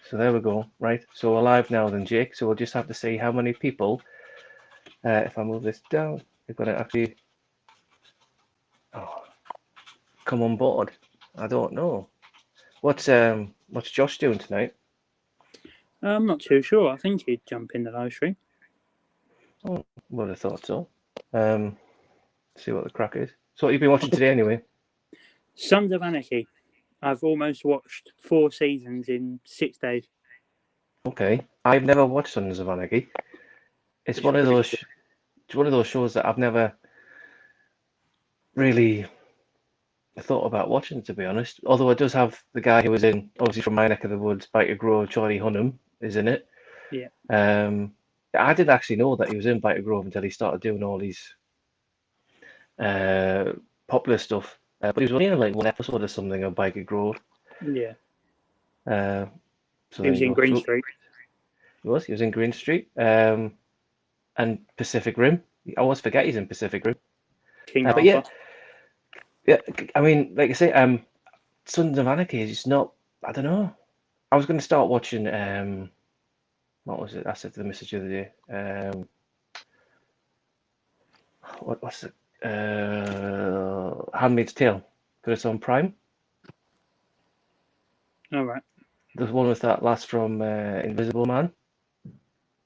So there we go. Right. So we're live now then, Jake. So we'll just have to see how many people, if I move this down, are going to actually come on board. I don't know. What's Josh doing tonight? I'm not too sure. I think he'd jump in the live stream. Oh, would have thought so. See what the crack is. So what you've been watching today anyway? Sons of Anarchy. I've almost watched 4 seasons in 6 days. Okay, I've never watched Sons of Anarchy. It's one of those. It's one of those shows that I've never really thought about watching, to be honest. Although it does have the guy who was in, obviously from my neck of the woods, Bite to Grow, Charlie Hunnam is in it. Yeah. I didn't actually know that he was in Bite to Grow until he started doing all these popular stuff. But he was only in like one episode or something of Bite to Grow. Yeah. So he was in Green Street. He was in Green Street. And Pacific Rim. I always forget he's in Pacific Rim. King but Arthur. Yeah, I mean, like I say, Sons of Anarchy is just not. I don't know. I was going to start watching. What was it? I said to the missus the other day. What's it? Handmaid's Tale. Because it's on Prime. All right. The one with that lass from Invisible Man.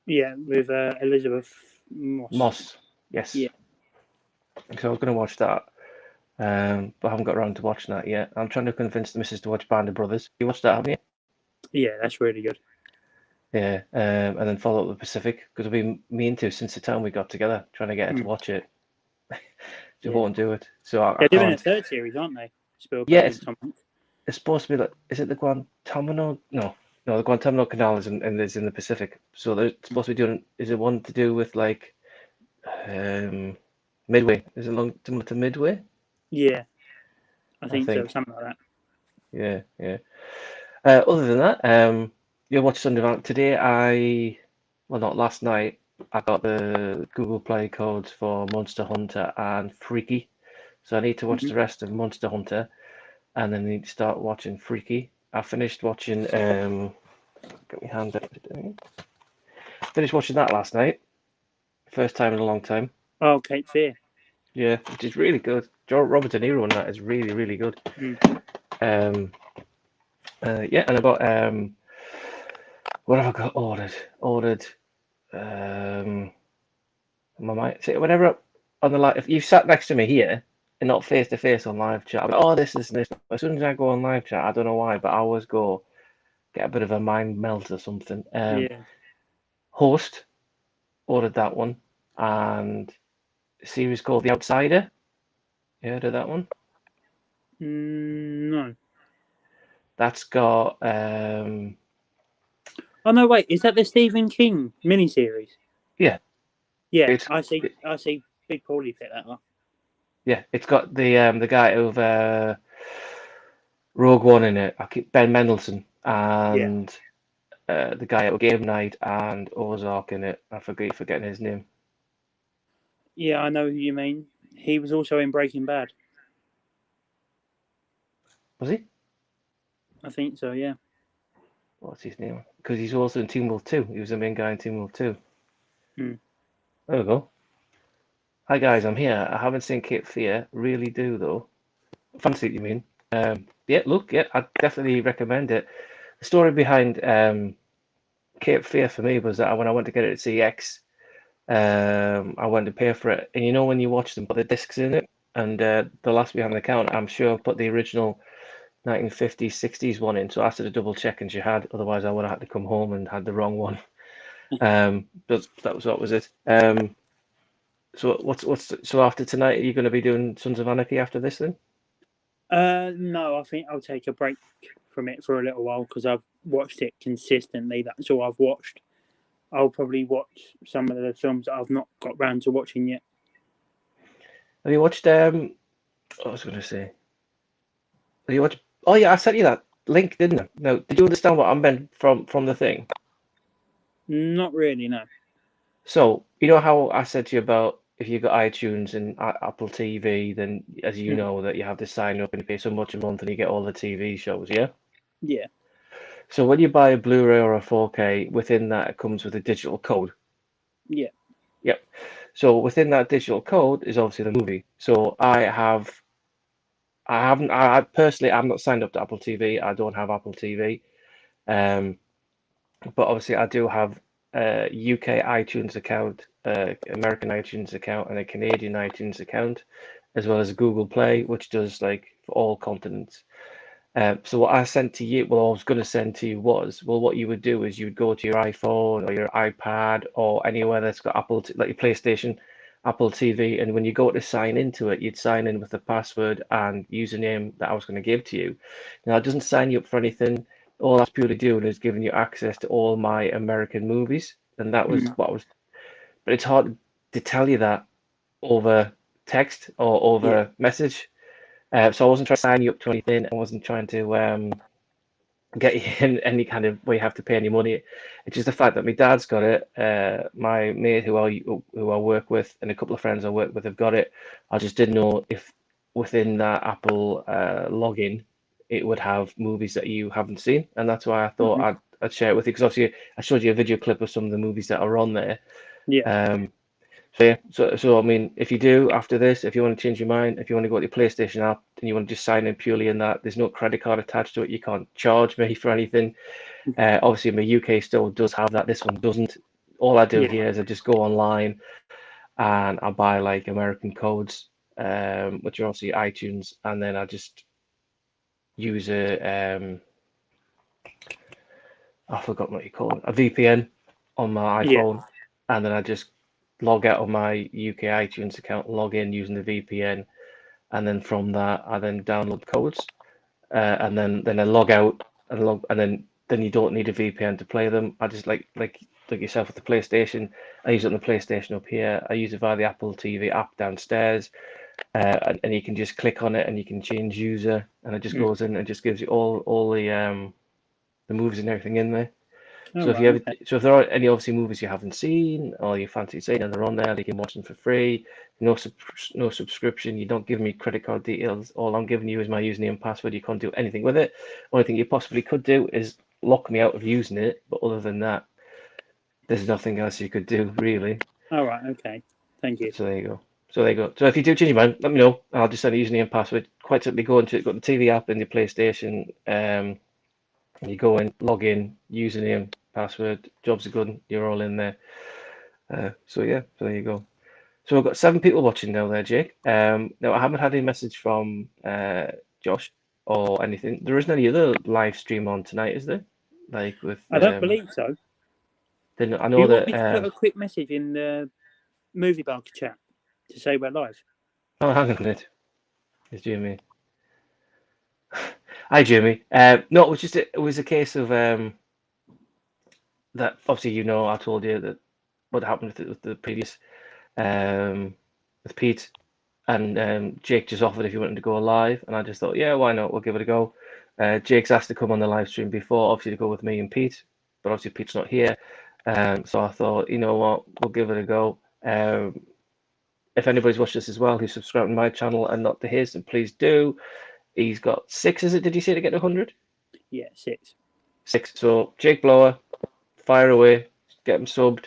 Yeah, with Elizabeth Moss. Yes. Yeah. So I was going to watch that. But I haven't got around to watching that yet. I'm trying to convince the missus to watch Band of Brothers. You watched that, haven't you? Yeah, that's really good. Yeah, and then follow up with Pacific, because we've been meaning to since the time we got together, trying to get her to watch it. She won't do it. So I They're doing can't. a third series, aren't they? Yeah, it's supposed to be like, is it the Guantanamo? No, the Guantanamo Canal is in the Pacific. So they're supposed to be doing. Is it one to do with like Midway? Is it similar to Midway? Yeah, I think so, something like Yeah. that. Other than that, you watched Sunday today. Not last night. I got the Google Play codes for Monster Hunter and Freaky, so I need to watch the rest of Monster Hunter, and then I need to start watching Freaky. I finished watching. Get my hand up. Finished watching that last night. First time in a long time. Oh, Cape Fear. Yeah, which is really good. Robert De Niro on that is really, really good. Yeah, and I got what have I got ordered? Whenever on the live, if you sat next to me here and not face to face on live chat, I'm like, oh, this. As soon as I go on live chat, I don't know why, but I always go get a bit of a mind melt or something. Host ordered that one, and a series called The Outsider. You heard of that one? No. That's got. Oh no! Wait, is that the Stephen King miniseries? Yeah. Yeah, I see Big Pauly pick that up. Yeah, it's got the guy of Rogue One in it. Ben Mendelsohn and the guy at Game Night and Ozark in it. I forgetting his name. Yeah, I know who you mean. He was also in Breaking Bad. Was he? I think so, yeah. What's his name? Because he's also in Teen Wolf 2. He was the main guy in Teen Wolf 2. There we go. Hi guys, I'm here. I haven't seen Cape Fear. Really do though. Fancy it, you mean? Yeah, look, yeah, I definitely recommend it. The story behind Cape Fear for me was that when I went to get it at CX, I went to pay for it, and you know when you watch them, put the discs in it, and the last behind the counter, I'm sure put the original 1950s, 60s one in, so I had to double check, and she had. Otherwise, I would have had to come home and had the wrong one. But that was what was it. So so after tonight, are you going to be doing Sons of Anarchy after this then? No, I think I'll take a break from it for a little while because I've watched it consistently. That's all I've watched. I'll probably watch some of the films that I've not got round to watching yet. Have you watched? What I was going to say. Have you watched? Oh yeah, I sent you that link, didn't I? No, did you understand what I meant from the thing? Not really, no. So you know how I said to you about if you've got iTunes and Apple TV, then as you know that you have to sign up and you pay so much a month and you get all the TV shows, yeah? Yeah. So when you buy a Blu-ray or a 4K, within that it comes with a digital code. Yeah. Yep. So within that digital code is obviously the movie. So I personally, I'm not signed up to Apple TV. I don't have Apple TV. Um, but obviously I do have a UK iTunes account, American iTunes account, and a Canadian iTunes account, as well as Google Play, which does like for all continents. So what I sent to you, well, I was going to send to you was, well, what you would do is you would go to your iPhone or your iPad or anywhere that's got Apple, like your PlayStation, Apple TV, and when you go to sign into it, you'd sign in with the password and username that I was going to give to you. Now, it doesn't sign you up for anything. All that's purely doing is giving you access to all my American movies, and that was Mm. what I was. But it's hard to tell you that over text or Yeah. over message. So I wasn't trying to sign you up to anything. I wasn't trying to get you in any kind of where you have to pay any money. It's just the fact that my dad's got it. My mate who I work with and a couple of friends I work with have got it. I just didn't know if within that Apple login it would have movies that you haven't seen, and that's why I thought Mhm. I'd share it with you because obviously I showed you a video clip of some of the movies that are on there. Yeah. So yeah, so I mean, if you do after this, if you want to change your mind, if you want to go to your PlayStation app and you want to just sign in purely in that, there's no credit card attached to it. You can't charge me for anything. Obviously, my UK still does have that. This one doesn't. All I do Yeah. here is I just go online and I buy like American codes, which are obviously iTunes, and then I just use I forgot what you call it, a VPN on my Yeah. iPhone, and then I just log out of my UK iTunes account, log in using the VPN, and then from that I then download codes, and then I log out and then you don't need a VPN to play them. I just like yourself with the PlayStation. I use it on the PlayStation up here. I use it via the Apple TV app downstairs, and you can just click on it and you can change user, and it just Mm. goes in and just gives you all the movies and everything in there. All So right. Okay. if there are any obviously movies you haven't seen or you fancy seeing and they're on there, you can watch them for free. No subscription. You don't give me credit card details. All I'm giving you is my username and password. You can't do anything with it. Only thing you possibly could do is lock me out of using it. But other than that, there's nothing else you could do really. All right. Okay. Thank you. So there you go. So there you go. So if you do change your mind, let me know. I'll just send a username and password. Quite simply go into it, got the TV app in your PlayStation. You go in, log in, username, password, jobs are good, you're all in there. So yeah, so there you go. So we've got 7 people watching now there, Jake. Now I haven't had any message from Josh or anything. There isn't any other live stream on tonight, is there? Like with I don't believe so. then I Do know you want that me to put a quick message in the movie bug chat to say we're live? oh hang on a minute. It's Jamie. Hi Jamie. No, it was just it was a case of that obviously I told you that what happened with the previous um with Pete. And Jake just offered if he wanted to go live, and I just thought, yeah, why not? We'll give it a go. Jake's asked to come on the live stream before, obviously to go with me and Pete, but obviously Pete's not here. So I thought, you know what, we'll give it a go. If anybody's watched this as well who's subscribed to my channel and not to his, then please do. He's got 6, is it? Did you say to get to 100? Yeah, 6. 6. So Jake Blower, fire away, get him subbed.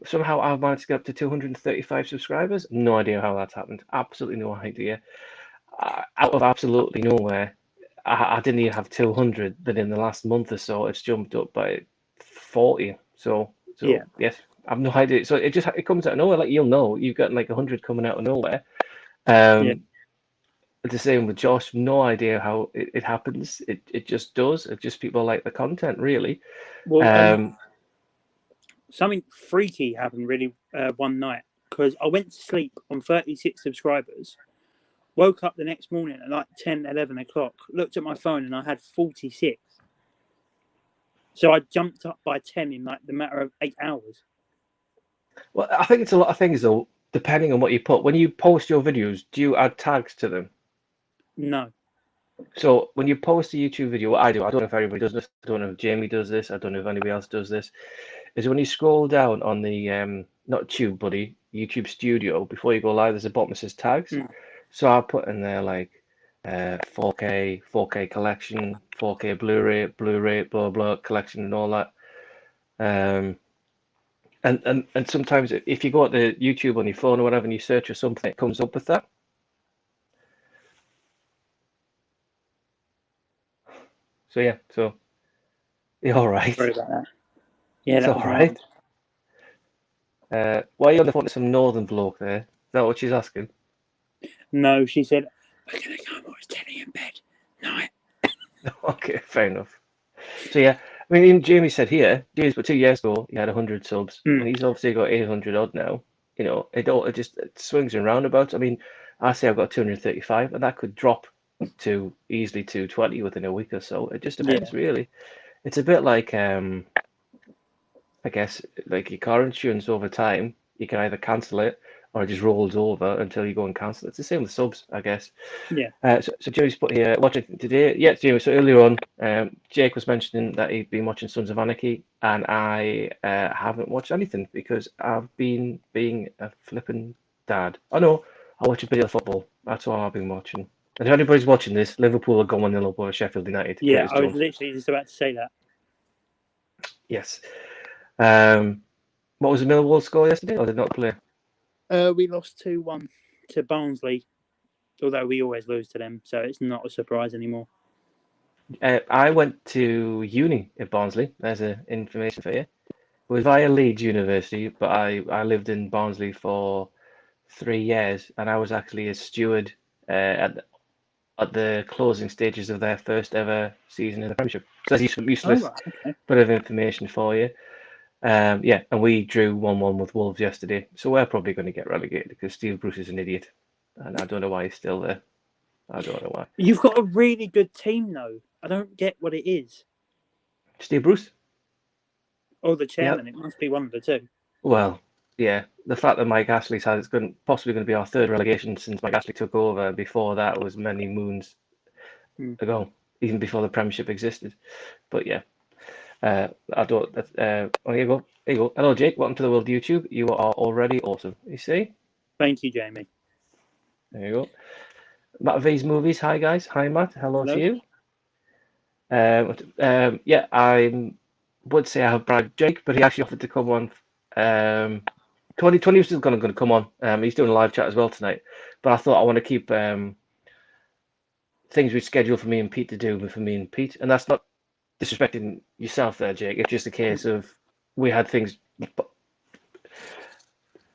Somehow I've managed to get up to 235 subscribers. No idea how that's happened. Absolutely no idea. Out of absolutely nowhere, I didn't even have 200. Then in the last month or so, it's jumped up by 40. So Yeah. yes, I've no idea. So it comes out of nowhere. Like you'll know, you've got like 100 coming out of nowhere. Yeah. It's the same with Josh. No idea how it happens. It just does. It just people like the content really. Well, Um, something freaky happened really one night because I went to sleep on 36 subscribers. Woke up the next morning at like 10, 11 o'clock, looked at my phone and I had 46. So I jumped up by 10 in like the matter of 8 hours. well, I think it's a lot of things though, depending on what you put. When you post your videos, do you add tags to them? No. So when you post a YouTube video, what I do, I don't know if everybody does this, I don't know if Jamie does this, I don't know if anybody else does this, is when you scroll down on the not Tube Buddy, YouTube Studio, before you go live, there's a button that says tags. Mm. So I put in there like 4K collection, 4K Blu-ray, blah blah collection, and all that. And sometimes if you go to YouTube on your phone or whatever and you search for something, it comes up with that. So yeah, so you're all right. Sorry about that. Yeah, It's that all was right. Why are you on the phone to some northern bloke there? Is that what she's asking? No, she said, "We're gonna go and watch telly in bed." Night. Okay, fair enough. So yeah, I mean, even Jamie said here, James, but 2 years ago he had 100 subs, and he's obviously got 800 odd now. You know, it swings and roundabouts. I mean, I say I've got 235, and that could drop to easily 220 within a week or so. It just depends, really. It's a bit like I guess like your car insurance over time. You can either cancel it or it just rolls over until you go and cancel it. It's the same with subs, I guess. Yeah. So Jamie's put here watching today. Yeah, Jamie. So earlier on, Jake was mentioning that he'd been watching Sons of Anarchy, and I haven't watched anything because I've been being a flipping dad. I know I watch a bit of football. That's all I've been watching. And if anybody's watching this, Liverpool are going 1-0 over Sheffield United. Yeah, Curtis I was Jones. literally just about to say that. Yes. What was the Millwall score yesterday? Or did not play? We lost 2-1 to Barnsley, although we always lose to them, so it's not a surprise anymore. I went to uni at Barnsley. There's information for you. It was via Leeds University, but I lived in Barnsley for 3 years, and I was actually a steward at the closing stages of their first ever season in the Premiership. So that's useless bit of information for you. Yeah, and we drew 1-1 with Wolves yesterday, so we're probably going to get relegated because Steve Bruce is an idiot, and I don't know why he's still there. I don't know why. You've got a really good team, though. I don't get what it is. Steve Bruce? Or the chairman. Yep. It must be one of the two. Well, yeah. The fact that Mike Ashley's had it's possibly going to be our third relegation since Mike Ashley took over. Before that was many moons ago, even before the Premiership existed. But yeah. I don't. Oh, here you go. Here you go. Hello, Jake. Welcome to the world of YouTube. You are already awesome. You see? Thank you, Jamie. There you go. Matt V's movies. Hi, guys. Hi, Matt. Hello to you. Yeah, I would say I have bribed Jake, but he actually offered to come on. 2020 was still going to come on. He's doing a live chat as well tonight. But I thought I want to keep things we scheduled for me and Pete to do for me and Pete, and that's not disrespecting yourself there, Jake. It's just a case of we had things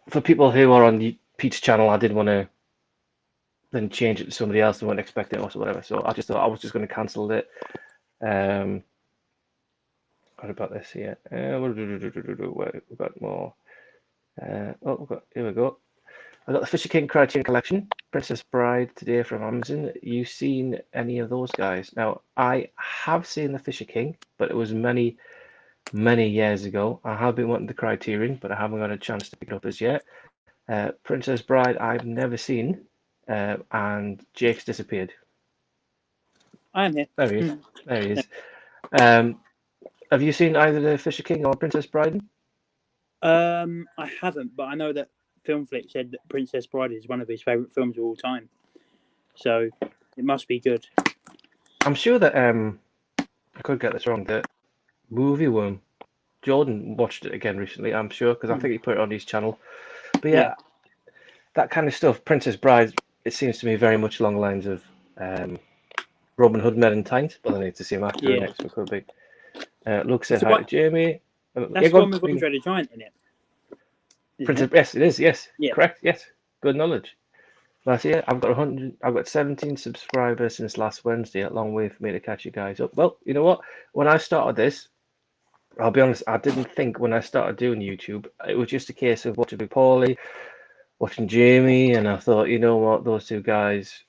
for people who are on Pete's channel. I didn't want to then change it to somebody else who wouldn't expect it or whatever. So I just thought I was just going to cancel it. What about this here? We've got more. Here we go. I got the Fisher King Criterion Collection, Princess Bride today from Amazon. You seen any of those guys? Now, I have seen the Fisher King, but it was many years ago. I have been wanting the Criterion, but I haven't got a chance to pick it up as yet. Princess Bride, I've never seen, and Jake's disappeared. I am here. There he is. There he is. Have you seen either the Fisher King or Princess Bride? I haven't, but I know that Film Flick said that Princess Bride is one of his favourite films of all time. So it must be good. I'm sure that I could get this wrong. The movie worm Jordan watched it again recently. I'm sure because I think he put it on his channel. But yeah, that kind of stuff. Princess Bride. It seems to me very much along the lines of Robin Hood Men in Tights. But I need to see him after next. It could be. Luke said hi to Jamie. That's one with Andre the Giant in it. Princess, yes, it is. Yes, correct. Yes, good knowledge. Last year, I've got 17 subscribers since last Wednesday. A long way for me to catch you guys up. Well, you know what? When I started this, I'll be honest, I didn't think when I started doing YouTube, it was just a case of watching Pauly, watching Jamie, and I thought, you know what, those two guys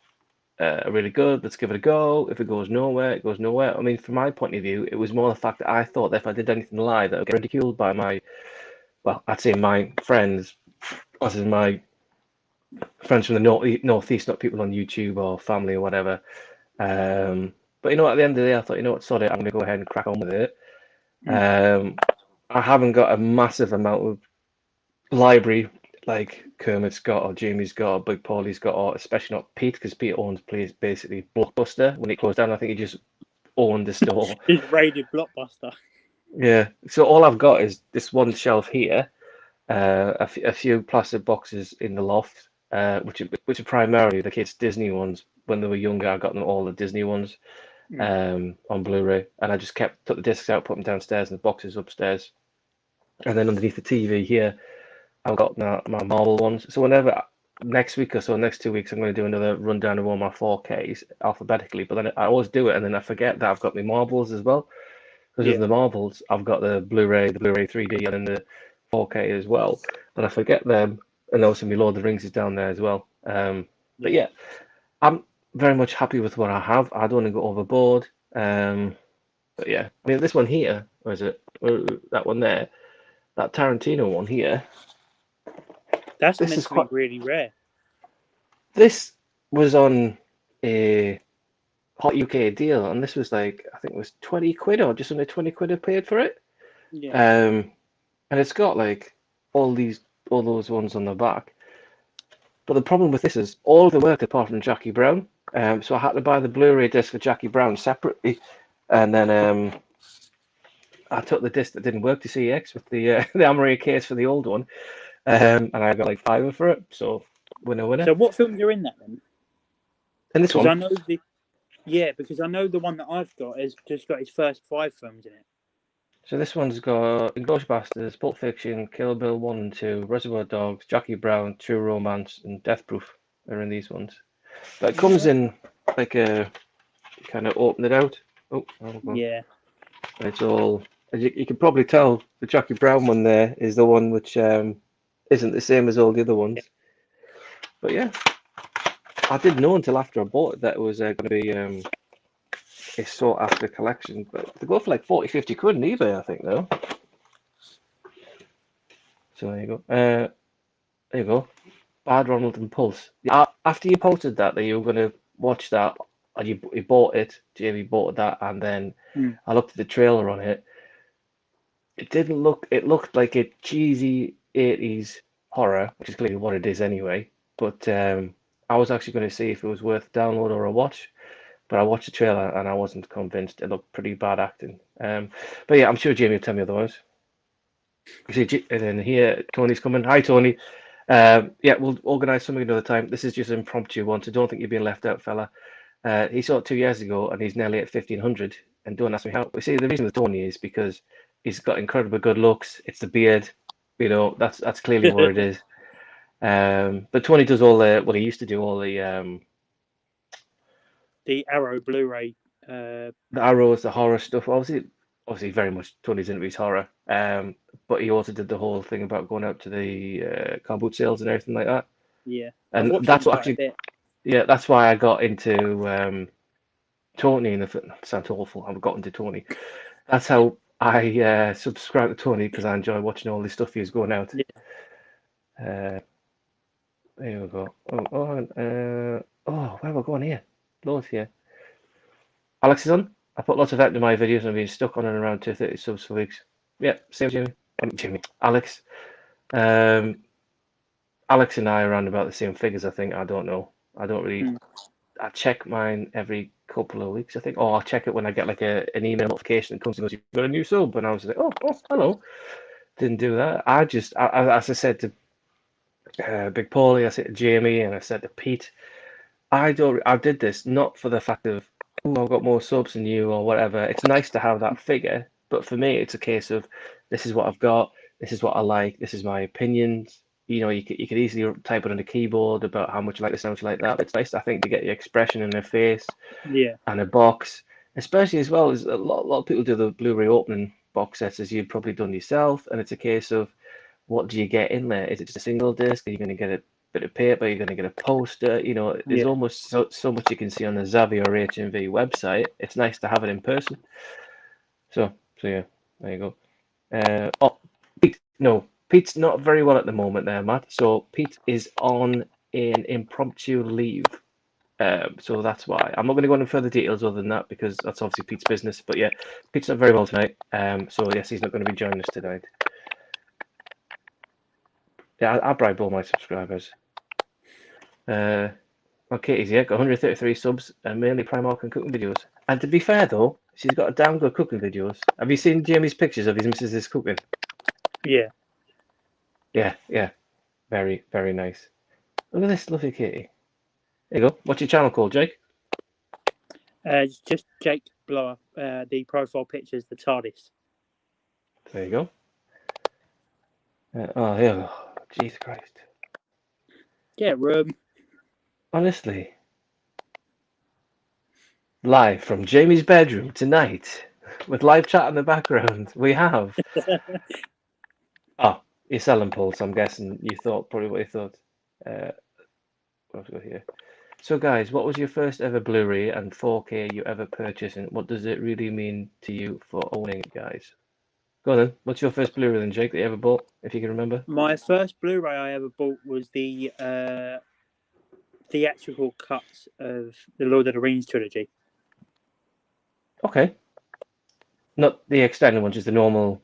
are really good. Let's give it a go. If it goes nowhere, it goes nowhere. I mean, from my point of view, it was more the fact that I thought that if I did anything live, that would get ridiculed by my, well, I'd say my friends, as in my friends from the northeast, not people on YouTube or family or whatever. But you know, at the end of the day, I thought, you know what, sorry, I'm going to go ahead and crack on with it. I haven't got a massive amount of library like Kermit's got or Jamie's got or Big Pauly's got, or especially not Pete, because Pete owns basically Blockbuster. When it closed down, I think he just owned the store. Just raided Blockbuster. Yeah. So all I've got is this one shelf here, a few plastic boxes in the loft, which are primarily the kids' Disney ones. When they were younger, I got them all the Disney ones on Blu-ray, and I just took the discs out, put them downstairs, and the boxes upstairs. And then underneath the TV here, I've got my Marvel ones. So whenever next week or so, next 2 weeks, I'm going to do another rundown of all my 4Ks alphabetically. But then I always do it, and then I forget that I've got my Marvels as well. Because of the Marvels, I've got the Blu-ray 3D, and then the 4K as well. And I forget them, and also my Lord of the Rings is down there as well. But yeah, I'm very much happy with what I have. I don't want to go overboard. But yeah, I mean, this one here, or is it that one there? That Tarantino one here. That's meant to be really rare. This was on a Hot UK deal, and this was like, I think it was 20 quid or just under 20 quid I paid for it. Yeah. And it's got like all those ones on the back. But the problem with this is all of them worked apart from Jackie Brown. So I had to buy the Blu-ray disc for Jackie Brown separately, and then I took the disc that didn't work to CEX with the Amaria case for the old one, and I got like $5 for it. So winner. So what films are in that then? And this one, I know because I know the one that I've got has just got his first 5 films in it. So this one's got Inglourious Basterds, Pulp Fiction, Kill Bill 1 and 2, Reservoir Dogs, Jackie Brown, True Romance, and Death Proof are in these ones. But it comes in like a kind of open it out. Oh, yeah. It's all, as you can probably tell, the Jackie Brown one there is the one which isn't the same as all the other ones. But yeah, I didn't know until after I bought it that it was going to be a sought after collection. But they go for like 40-50 quid on eBay, I think, though. So there you go. There you go. Bad Ronald and Pulse. After you posted that you were going to watch that, and you bought it, Jamie bought that, and then I looked at the trailer on it. It looked like a cheesy 80s horror, which is clearly what it is anyway. But I was actually going to see if it was worth a download or a watch. But I watched the trailer and I wasn't convinced. It looked pretty bad acting. But yeah, I'm sure Jamie will tell me otherwise. You see, and then here, Tony's coming. Hi, Tony. Yeah, we'll organise something another time. This is just an impromptu one, so don't think you're being left out, fella. He saw it 2 years ago and he's nearly at 1,500. And don't ask me how. We see, the reason with Tony is because he's got incredibly good looks. It's the beard. You know, that's clearly what it is. But Tony does all the, well, he used to do all the Arrow Blu-ray. The Arrows, the horror stuff. Obviously, very much Tony's into his horror. But he also did the whole thing about going out to the car boot sales and everything like that. Yeah, and that's what actually. Yeah, that's why I got into Tony. And it sounds awful. I've got into Tony. That's how I subscribe to Tony, because I enjoy watching all this stuff he was going out. Yeah. There we go. Where am I going here? Loads here. Alex is on. I put lots of effort into my videos and I've been stuck on and around 230 subs for weeks. Yeah, same Jimmy. Alex. Alex and I are around about the same figures, I think. I don't know. I don't really. I check mine every couple of weeks, I think. Or I'll check it when I get like an email notification that comes and goes, "You've got a new sub," and I was like, "Oh, hello." Didn't do that. As I said to Big Pauly, I said to Jamie, and I said to Pete, I did this not for the fact of, oh, I've got more subs than you or whatever. It's nice to have that figure, but for me, it's a case of, this is what I've got, this is what I like, this is my opinions. You know, you could easily type it on the keyboard about how much you like this, how much you like that. It's nice, I think, to get your expression in their face, and a box, especially as well as a lot of people do the Blu-ray opening box sets as you've probably done yourself, and it's a case of, what do you get in there? Is it just a single disc? Are you going to get a bit of paper? You're going to get a poster? You know, there's almost so much you can see on the Zavvi or HMV website. It's nice to have it in person. So yeah, there you go. Pete's not very well at the moment there, Matt. So Pete is on an impromptu leave. So that's why. I'm not going to go into further details other than that, because that's obviously Pete's business. But yeah, Pete's not very well tonight. So yes, he's not going to be joining us tonight. Yeah, I bribe all my subscribers. Well, Katie's here, got 133 subs and mainly Primark and cooking videos. And to be fair though, she's got a damn good cooking videos. Have you seen Jamie's pictures of his missus' cooking? Yeah. Yeah. Very, very nice. Look at this lovely Katie. There you go. What's your channel called, Jake? It's just Jake Blower, the profile pictures, the TARDIS. There you go. Oh, yeah. Jesus Christ. Yeah, Honestly. Live from Jamie's bedroom tonight, with live chat in the background, we have... Oh, you're selling Paul, so I'm guessing you thought probably what you thought. What have we got here? So guys, what was your first ever Blu-ray and 4K you ever purchased, and what does it really mean to you for owning it, guys? Go on then. What's your first Blu-ray then, Jake, that you ever bought, if you can remember? My first Blu-ray I ever bought was the theatrical cuts of the Lord of the Rings trilogy. Okay. Not the extended one, just the normal...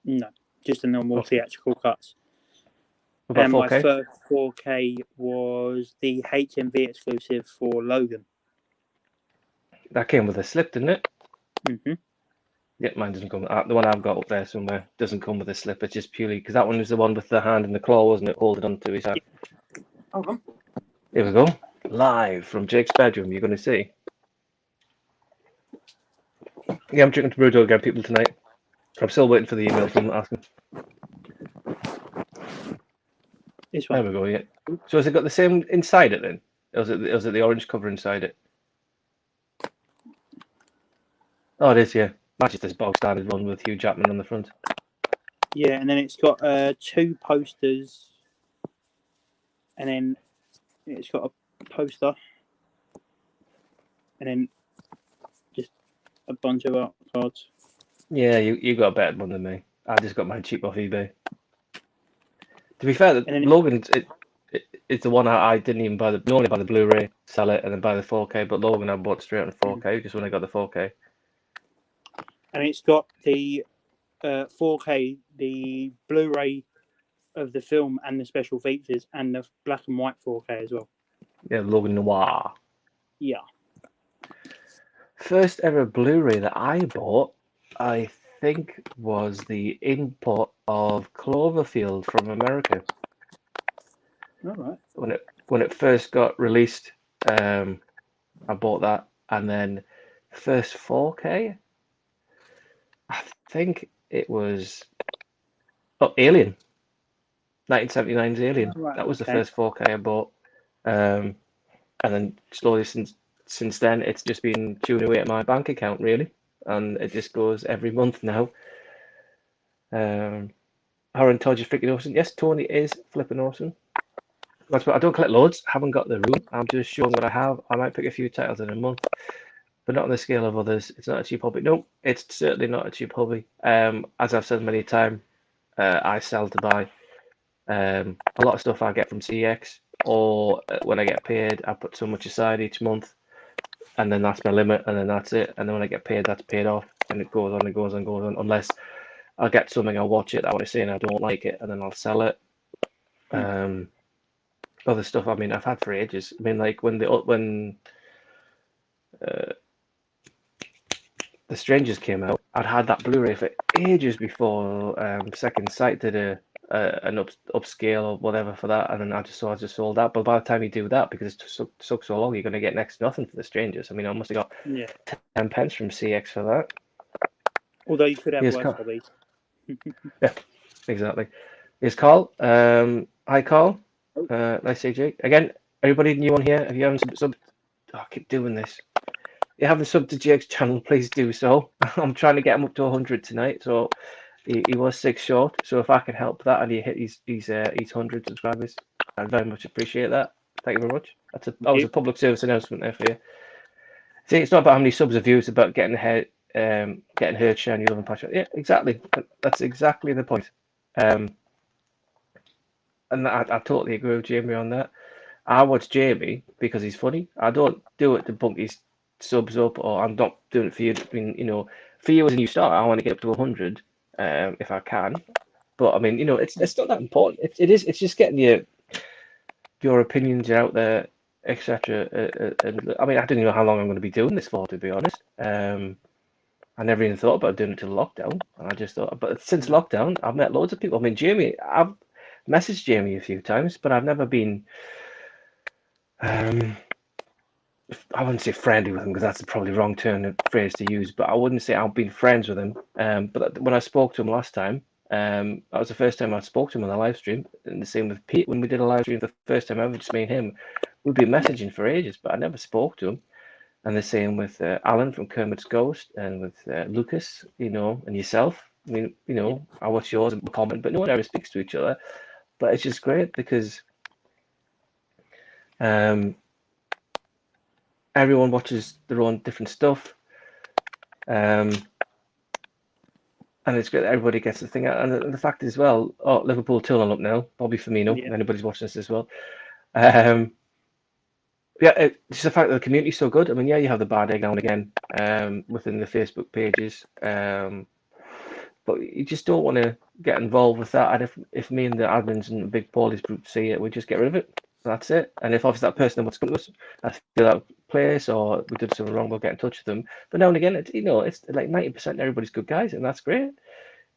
No, just the normal theatrical cuts. What about And 4K? my first 4K was the HMV exclusive for Logan. That came with a slip, didn't it? Mm-hmm. Yeah, mine doesn't come. The one I've got up there somewhere doesn't come with a slip. It's just purely because that one was the one with the hand and the claw, wasn't it? Holding onto his hand. Hold on. Here we go. Live from Jake's bedroom. You're going to see. Yeah, I'm drinking to Brewdog again, people, tonight. I'm still waiting for the email from asking. This one. There we go. Yeah. So has it got the same inside it then? Or was it the orange cover inside it? Oh, it is. Yeah. That's just this bog standard one with Hugh Jackman on the front. Yeah, and then it's got 2 posters, and then it's got a poster, and then just a bunch of art cards. Yeah, you got a better one than me. I just got mine cheap off eBay. To be fair, Logan, it's the one I didn't even buy. Normally buy the Blu-ray, sell it, and then buy the 4K. But Logan I bought straight on 4K just when I got the 4K. And it's got the 4K, the Blu-ray of the film and the special features, and the black and white 4K as well. Yeah, Logan Noir. Yeah. First ever Blu-ray that I bought, I think, was the import of Cloverfield from America. All right. When it first got released, I bought that, and then first 4K, I think it was Alien, 1979's Alien. Right, That was the first 4K I bought, and then slowly since then it's just been chewing away at my bank account really, and it just goes every month now. Her and Todd are freaking awesome. Yes, Tony is flipping awesome. That's what I don't collect loads. Haven't got the room. I'm just showing what I have. I might pick a few titles in a month, but not on the scale of others. It's not a cheap hobby. No, it's certainly not a cheap hobby. As I've said many times, I sell to buy. A lot of stuff I get from CX, or when I get paid, I put so much aside each month, and then that's my limit, and then that's it. And then when I get paid, that's paid off, and it goes on and goes on and goes on. Unless I'll get something, I'll watch it, I want to see, and I don't like it, and then I'll sell it. Other stuff, I mean, I've had for ages. I mean, like when The Strangers came out, I'd had that Blu-ray for ages before Second Sight did an upscale or whatever for that, and then I just sold that. But by the time you do that, because it took so long, you're going to get next to nothing for The Strangers. I mean, I must have got 10 pence from CX for that. Although you could have worse hobbies. Yeah, exactly. Here's Carl. Hi, Carl. Nice to see you, Jake. Again, everybody new on here, if you haven't subbed, I keep doing this. If you haven't subbed to Jake's channel, please do so. I'm trying to get him up to 100 tonight, so he was 6 short. So if I can help that and he hit his 100 subscribers, I'd very much appreciate that. Thank you very much. That was a public service announcement there for you. See, it's not about how many subs or views, it's about getting heard, sharing your love and passion. Yeah, exactly. That's exactly the point. And I totally agree with Jamie on that. I watch Jamie because he's funny. I don't do it to bump his subs up, or I'm not doing it for you. I mean, for you as a new starter, I want to get up to 100 if I can. But I mean, it's not that important. It's just getting your opinions out there, etc. And I mean, I don't know how long I'm going to be doing this for, to be honest. I never even thought about doing it till lockdown. And I just thought, but since lockdown, I've met loads of people. I mean, Jamie, I've messaged Jamie a few times, but I've never been, I wouldn't say friendly with him because that's probably the wrong phrase to use, but I wouldn't say I've been friends with him. But when I spoke to him last time, that was the first time I spoke to him on a live stream. And the same with Pete when we did a live stream the first time ever, just me and him. We'd been messaging for ages, but I never spoke to him. And the same with Alan from Kermit's Ghost, and with Lucas, and yourself. I mean, I watch yours and comment, but no one ever speaks to each other. But it's just great because everyone watches their own different stuff. And it's great that everybody gets the thing out. And the fact is, well, Liverpool 2-0 up now. Bobby Firmino, if anybody's watching this as well. Yeah, it's the fact that the community's so good. I mean, yeah, you have the bad egg now and again within the Facebook pages, but you just don't want to get involved with that. And if me and the admins and the big Pauly's group see it, we just get rid of it. That's it. And if obviously that person wants to come to us, I feel out of place or we did something wrong, we'll get in touch with them. But now and again, it's like 90% everybody's good guys, and that's great.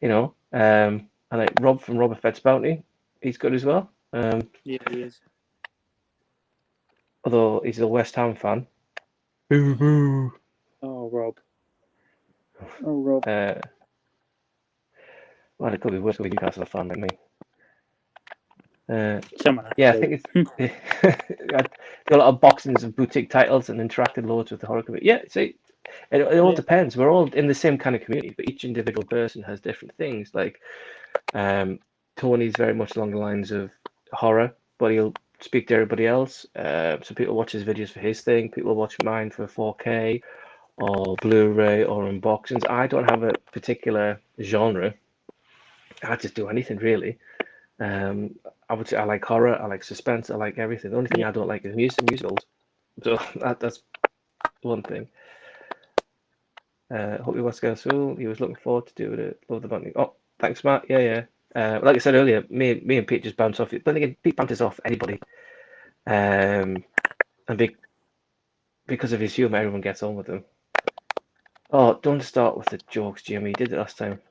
And like Rob from Robafett's Bounty, he's good as well. Yeah, he is. Although he's a West Ham fan. Oh, Rob. Well, it could be worse with Newcastle fan like me. I think it's got a lot of boxings and boutique titles and interacted loads with the horror community. Yeah, see, it all depends. We're all in the same kind of community, but each individual person has different things. Like Tony's very much along the lines of horror, but he'll speak to everybody else. So people watch his videos for his thing. People watch mine for 4K or Blu-ray or unboxings. I don't have a particular genre. I just do anything really. I would say I like horror, I like suspense, I like everything. The only thing I don't like is musicals. So that's one thing. Hope you watched School. He was looking forward to doing it. Love the band. Oh, thanks, Matt. Yeah. Like I said earlier, me and Pete just bounce off it. But again, Pete bounces off anybody. And because of his humour, everyone gets on with him. Oh, don't start with the jokes, Jimmy. You did it last time.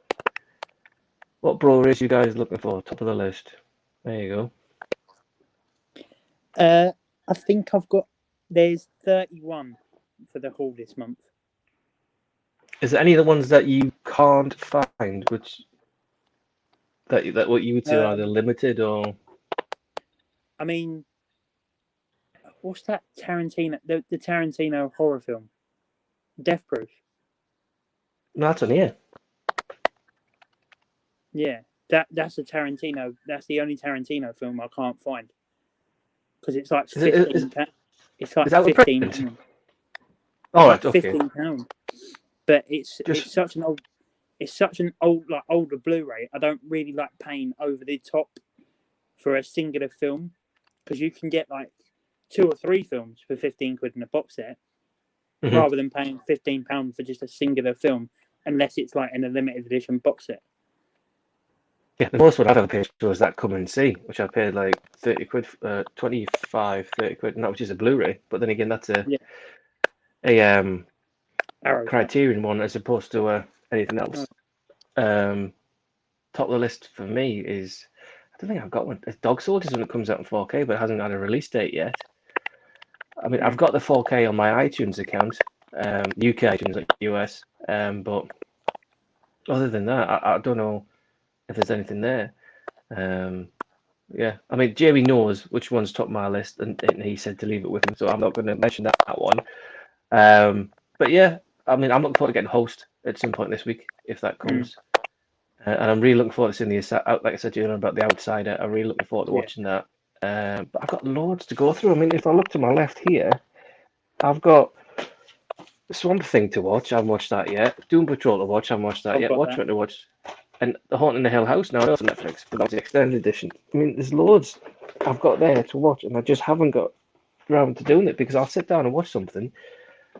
What Blu-rays you guys looking for? Top of the list. There you go. I think there's 31 for the haul this month. Is there any of the ones that you can't find, that what you would say are either limited or? I mean, what's that Tarantino? The Tarantino horror film, Death Proof. No, that's on here. Yeah, that's a Tarantino. That's the only Tarantino film I can't find because it's like 15. It's like 15. Oh, right, okay. £15. But it's such an old like older Blu-ray. I don't really like paying over the top for a singular film because you can get like 2 or 3 films for 15 quid in a box set, rather than paying £15 for just a singular film, unless it's like in a limited edition box set. Yeah, the most one I've ever paid was that Come and See, which I paid like 30 quid, 25, 30 quid, and that was just a Blu-ray. But then again, that's a Criterion one as opposed to anything else. Top of the list for me is, I don't think I've got one. It's Dog Soldiers when it comes out in 4K, but it hasn't had a release date yet. I mean, I've got the 4K on my iTunes account, UK iTunes, like US, but other than that, I don't know if there's anything there. I mean, Jamie knows which one's top of my list, and he said to leave it with him, so I'm not going to mention that one. But yeah, I mean, I'm looking forward to getting Host at some point this week, if that comes. And I'm really looking forward to seeing like I said to you about The Outsider. I'm really looking forward to watching that. But I've got loads to go through. I mean, if I look to my left here, I've got Swamp Thing to watch. I haven't watched that yet. Doom Patrol to watch. I haven't watched that yet. Watchmen to watch. And The Haunting in the Hill House now, also Netflix, but that's the extended edition. I mean, there's loads I've got there to watch, and I just haven't got around to doing it because I'll sit down and watch something,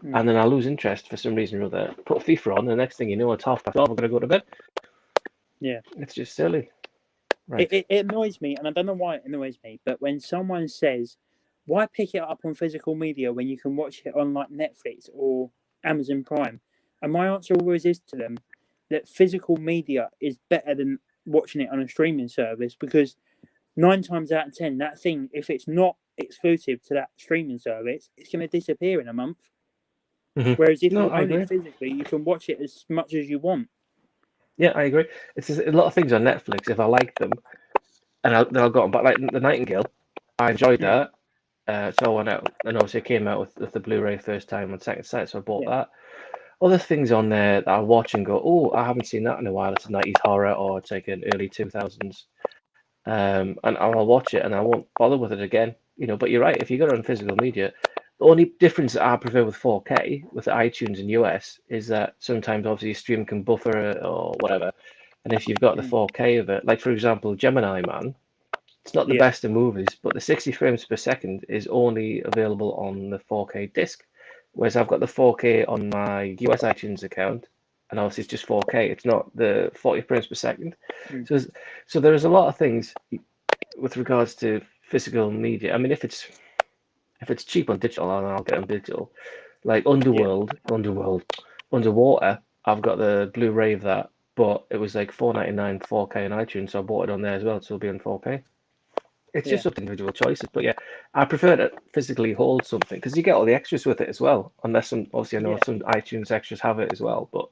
and then I'll lose interest for some reason or other. Put FIFA on, and the next thing you know, it's 12:30. I'm going to go to bed. Yeah, it's just silly. Right. It annoys me, and I don't know why it annoys me, but when someone says, why pick it up on physical media when you can watch it on like Netflix or Amazon Prime? And my answer always is to them that physical media is better than watching it on a streaming service, because 9 times out of 10, that thing, if it's not exclusive to that streaming service, it's going to disappear in a month. Mm-hmm. Whereas if No, you I own agree. it physically, you can watch it as much as you want. Yeah, I agree. It's just a lot of things on Netflix. If I like them, and then I'll go on. But like the Nightingale, I enjoyed that. So I went out, and obviously it came out with the Blu-ray first time on second sight, so I bought that. Other things on there that I watch and go, oh, I haven't seen that in a while. It's a 90s horror, or it's like an early 2000s. And I'll watch it and I won't bother with it again. But you're right, if you got it on physical media, the only difference that I prefer with 4K, with iTunes in US, is that sometimes obviously stream can buffer or whatever. And if you've got the 4K of it, like for example, Gemini Man, it's not the best of movies, but the 60 frames per second is only available on the 4K disc. Whereas I've got the 4K on my US iTunes account, and obviously it's just 4K. It's not the 40 frames per second. So there's a lot of things with regards to physical media. I mean, if it's cheap on digital, then I'll get on digital. Like Underwater. I've got the Blu-ray of that, but it was like $4.99 4K on iTunes, so I bought it on there as well. So it'll be on 4K. It's just up to individual choices, but yeah, I prefer to physically hold something because you get all the extras with it as well. Unless obviously I know some iTunes extras have it as well, but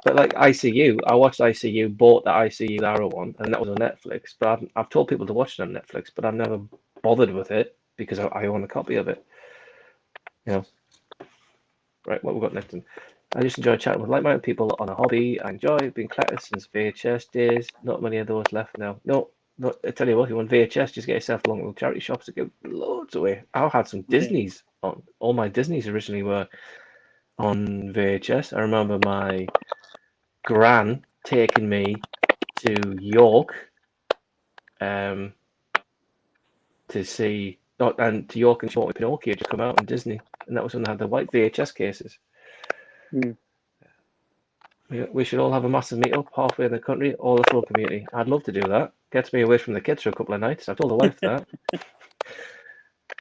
like ICU, I watched ICU, bought the ICU Arrow one, and that was on Netflix. But I've told people to watch it on Netflix, but I've never bothered with it because I own a copy of it. Right, what we've got next? I just enjoy chatting with like-minded people on a hobby. I enjoy being collected since VHS days. Not many of those left now. No, I tell you what, if you want VHS, just get yourself along little charity shops to give loads away. I had some Disneys on. All my Disneys originally were on VHS. I remember my gran taking me to York to see, and to York and she wanted Pinocchio to come out on Disney, and that was when they had the white VHS cases. We should all have a massive meetup halfway in the country, all the full community. I'd love to do that. Gets me away from the kids for a couple of nights. I've told the wife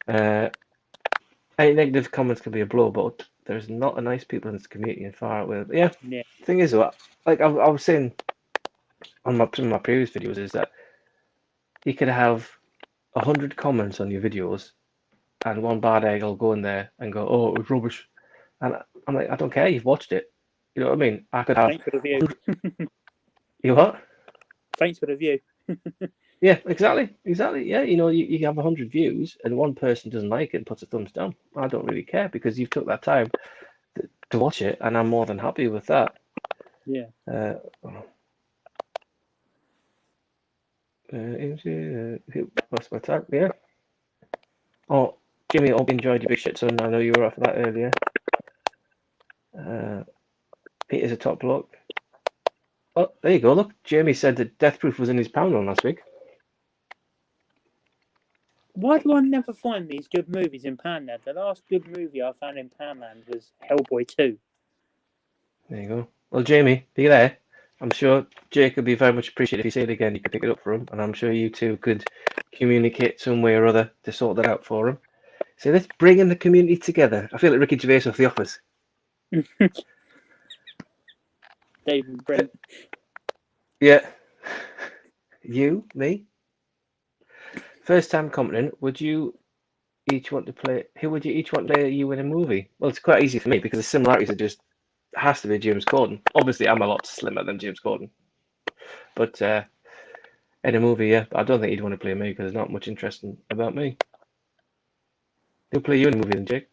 that. Any negative comments can be a blow, but there's not a nice people in this community and far away. Yeah. Thing is, like I was saying on some of my previous videos, is that you could have 100 comments on your videos, and one bad egg will go in there and go, "Oh, it was rubbish," and I'm like, I don't care. You've watched it. You know what I mean? I could have. Thanks for the view. You what? Thanks for the view. Yeah, exactly. Yeah, you have 100 views and one person doesn't like it and puts a thumbs down. I don't really care because you've took that time to watch it, and I'm more than happy with that. Yeah. What's my time? Yeah. Oh, Jimmy, I hope you enjoyed your big shit, son. I know you were off that earlier. Peter's a top bloke. Oh, there you go. Look, Jamie said that Death Proof was in his pound on last week. Why do I never find these good movies in Poundland? The last good movie I found in Poundland was Hellboy 2. There you go. Well, Jamie, be there. I'm sure Jake would be very much appreciated if you say it again. You could pick it up for him, and I'm sure you two could communicate some way or other to sort that out for him. So let's bring in the community together. I feel like Ricky Gervais of The Office. David Brent. Yeah. You, me. First time commenting, would you each want to play? Who would you each want to play you in a movie? Well, it's quite easy for me because the similarities are just has to be James Corden. Obviously, I'm a lot slimmer than James Corden, but in a movie, yeah, I don't think he'd want to play me because there's not much interesting about me. Who'll play you in a movie then, Jake?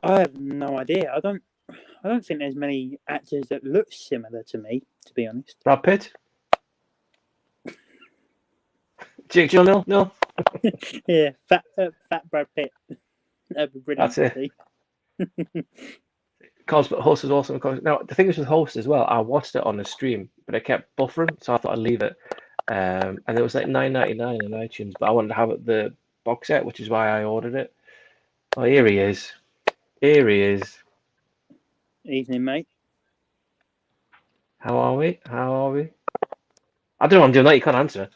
I have no idea. I don't think there's many actors that look similar to me, to be honest. Brad Pitt? Jake Gyllenhaal? No. Yeah, fat Brad Pitt. That'd be brilliant. That's it. Host is awesome. Now the thing is with Host as well, I watched it on the stream, but it kept buffering, so I thought I'd leave it. And it was like $9.99 on iTunes, but I wanted to have it the box set, which is why I ordered it. Oh, here he is. Here he is. Evening, mate. How are we? I don't know what I'm doing that. You can't answer.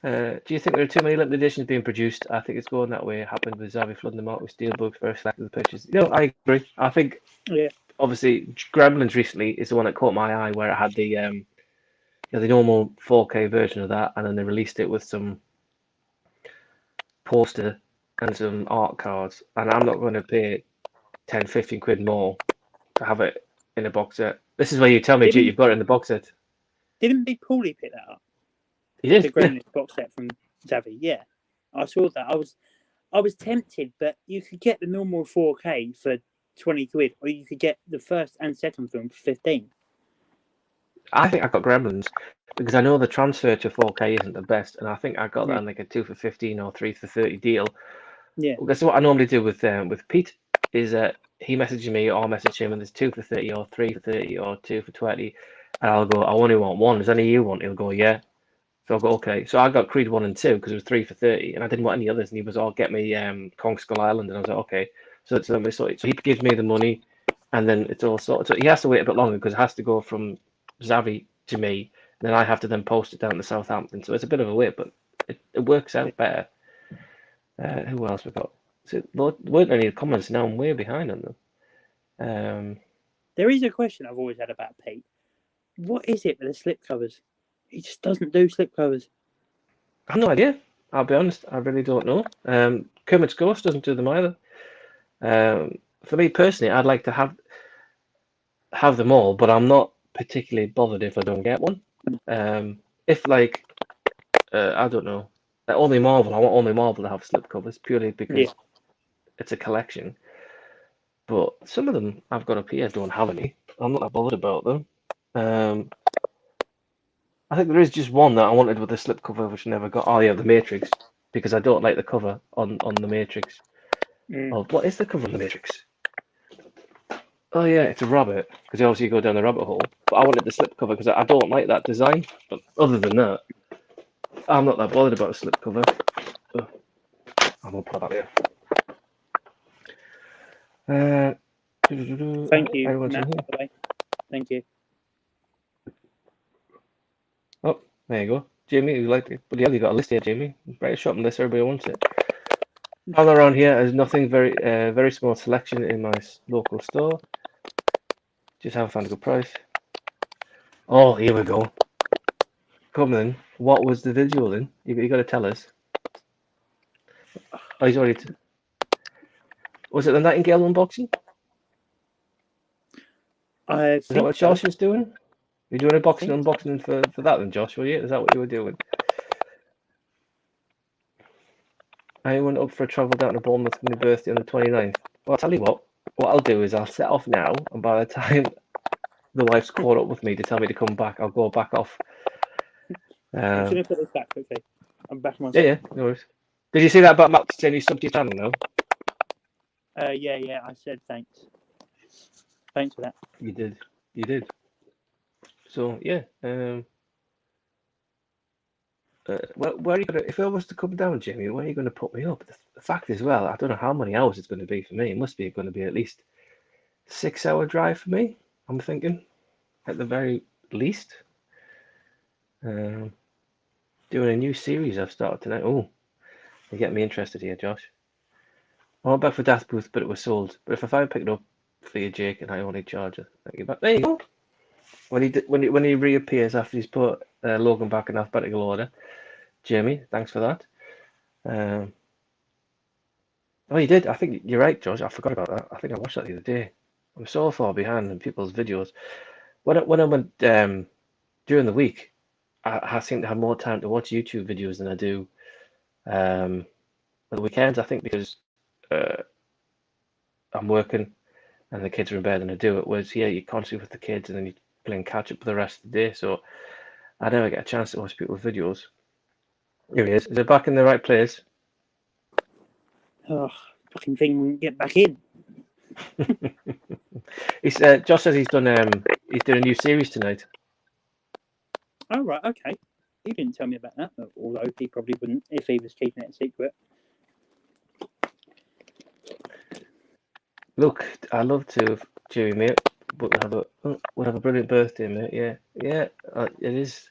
Do you think there are too many limited editions being produced? I think it's going that way. It happened with Xavi flooding them out with steelbooks for selected purchases. I agree. I think obviously Gremlins recently is the one that caught my eye, where it had the the normal 4K version of that, and then they released it with some poster and some art cards. And I'm not going to pay 10, 15 quid more to have it in a box set. This is where you tell me, you've got it in the box set. Didn't Big Pauly pick that up? He did. The Gremlins box set from Xavi. Yeah, I saw that. I was tempted, but you could get the normal 4K for 20 quid, or you could get the first and second film for 15. I think I got Gremlins because I know the transfer to 4K isn't the best, and I think I got that on like a 2 for 15 or 3 for 30 deal. Yeah. That's what I normally do with Pete. Is he messages me or I message him, and there's 2 for 30 or 3 for 30 or 2 for 20, and I'll go, I only want one. Is any you want? He'll go, yeah. So I'll go, okay. So I got Creed 1 and 2 because it was 3 for 30, and I didn't want any others. And he was all, get me Kong Skull Island, and I was like, okay. So he gives me the money, and then it's all sorted. So he has to wait a bit longer because it has to go from Xavi to me, and then I have to then post it down to Southampton. So it's a bit of a wait, but it works out better. Who else we got? So weren't any comments now? I'm way behind on them. There is a question I've always had about Pete. What is it with the slipcovers? He just doesn't do slipcovers. I have no idea. I'll be honest. I really don't know. Kermit's Ghost doesn't do them either. For me personally, I'd like to have them all, but I'm not particularly bothered if I don't get one. If like I don't know, only Marvel, I want only Marvel to have slipcovers purely because it's a collection. But some of them I've got up here don't have any. I'm not that bothered about them. I think there is just one that I wanted with a slipcover which I never got. Oh yeah, the Matrix, because I don't like the cover on the Matrix. Oh, what is the cover on the Matrix? Oh yeah, it's a rabbit, because obviously you go down the rabbit hole. But I wanted the slipcover because I don't like that design. But other than that, I'm not that bothered about a slipcover. Oh, I'm gonna put that here. Thank you, Matt, by the way. Thank you. Oh, there you go. Jamie, you like it? But yeah, you got a list here, Jamie. Write a shopping list, everybody wants it. All around here, there's nothing, very small selection in my local store. Just haven't found a good price. Oh, here we go. Come in. What was the visual then? You got to tell us. Oh, he's already. Was it the Nightingale unboxing? Is that what Josh is doing? You're doing unboxing for that then, Josh, were you? Is that what you were doing? I went up for a travel down to Bournemouth for my birthday on the 29th. Well, I'll tell you what I'll do is I'll set off now, and by the time the wife's caught up with me to tell me to come back, I'll go back off. I'm going to put this back quickly. I'm back on my Yeah, no worries. Did you see that about Matt saying he's subbed to your channel now? Yeah, I said thanks. Thanks for that. You did. So, yeah. Where are you gonna? If I was to come down, Jimmy, where are you going to put me up? The fact is, well, I don't know how many hours it's going to be for me. It must be going to be at least 6-hour drive for me. I'm thinking, at the very least. Doing a new series I've started tonight. Oh, you get me interested here, Josh. I went back for Death Booth, but it was sold. But if I find pick it up for you, Jake, and I only charge it, thank you back. There you go. When he reappears after he's put Logan back in alphabetical order. Jamie, thanks for that. Oh, you did. I think you're right, Josh. I forgot about that. I think I watched that the other day. I'm so far behind in people's videos. When I went during the week, I seem to have more time to watch YouTube videos than I do on the weekends. I think because I'm working and the kids are in bed and I do it. Whereas here you're constantly with the kids and then you're playing catch up for the rest of the day. So I never get a chance to watch people's videos. Here he is. Is it back in the right place? Oh, fucking thing won't get back in. Josh says he's doing a new series tonight. Oh right, okay. He didn't tell me about that, although he probably wouldn't if he was keeping it secret. Look, I love to, Jerry, mate. But we'll have a brilliant birthday, mate. Yeah, it is.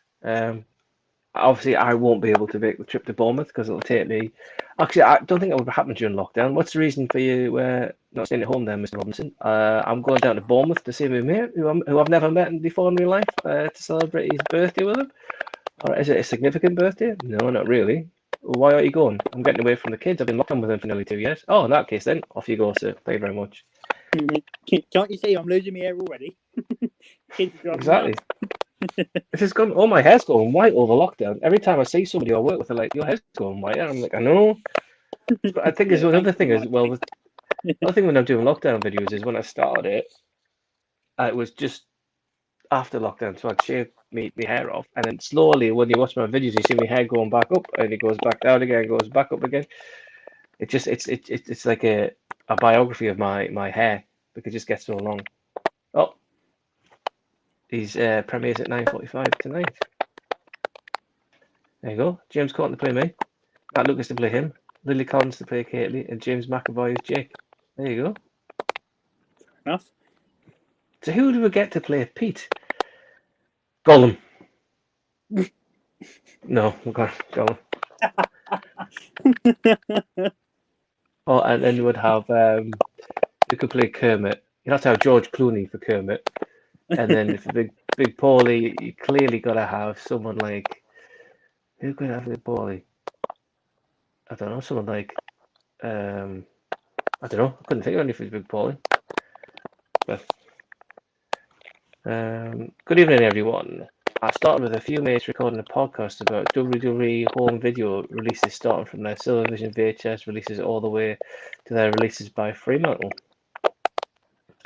Obviously, I won't be able to make the trip to Bournemouth because it'll take me. Actually, I don't think it would happen during lockdown. What's the reason for you not staying at home then, Mr. Robinson? I'm going down to Bournemouth to see my mate, who I've never met before in real life, to celebrate his birthday with him. Or is it a significant birthday? No, not really. Why are you going? I'm getting away from the kids. I've been locked on with them for nearly 2 years. Oh, in that case, then off you go, sir. Thank you very much. Can't you see I'm losing my hair already? Exactly. This has gone. Oh, my hair's going white over lockdown. Every time I see somebody I work with, they're like, "Your hair's going white." And I'm like, "I know." But I think another thing is, well, the other thing when I'm doing lockdown videos is when I started it was just after lockdown, so I'd shave my hair off, and then slowly, when you watch my videos, you see my hair going back up, and it goes back down again, goes back up again. It's like a biography of my hair because it just gets so long. Oh, his premieres at 9:45 tonight. There you go. James Corden to play me. Matt Lucas to play him. Lily Collins to play Caitley, and James McAvoy is Jake. There you go. Enough. So who do we get to play Pete? Gollum. No, we've got Gollum. Oh, and then you would have you could play Kermit. You'd have to have George Clooney for Kermit, and then for big Pauly, you clearly got to have someone like who could have Big Pauly? I don't know, someone like I don't know. I couldn't think of any for Big Pauly. But good evening, everyone. I started with a few mates recording a podcast about WWE home video releases, starting from their Silvervision VHS releases all the way to their releases by Fremantle.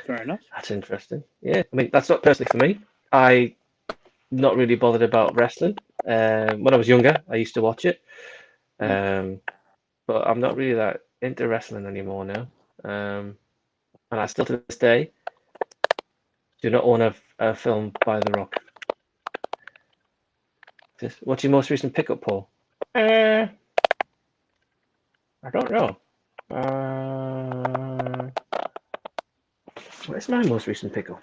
Fair enough. That's interesting. Yeah, I mean, that's not personally for me. I'm not really bothered about wrestling. When I was younger, I used to watch it. But I'm not really that into wrestling anymore now. And I still, to this day, do not own a film by The Rock. What's your most recent pickup, Paul? I don't know. What's my most recent pickup?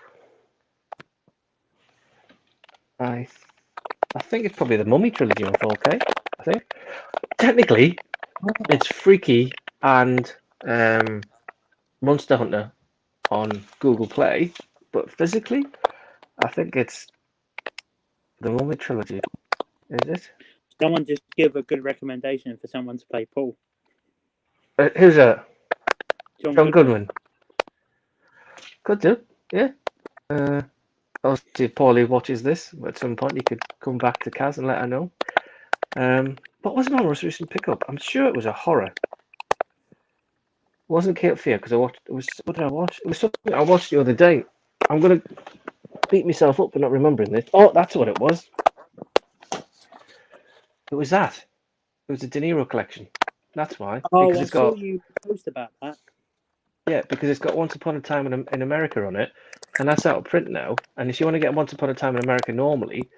I think it's probably the Mummy trilogy on 4K. I think technically it's Freaky and Monster Hunter on Google Play, but physically, I think it's the Mummy trilogy. Is it? Someone just give a good recommendation for someone to play Paul. Who's that? John Goodman. Could do, yeah. Obviously, if Pauly watches this at some point, you could come back to Kaz and let her know. What was my most recent pickup? I'm sure it was a horror. It wasn't Cape Fear because I watched. What did I watch? It was something I watched the other day. I'm gonna beat myself up for not remembering this. Oh, that's what it was. It was that. It was a De Niro collection. That's why. Oh, because I saw you post about that. Yeah, because it's got Once Upon a Time in America on it, and that's out of print now. And if you want to get Once Upon a Time in America normally,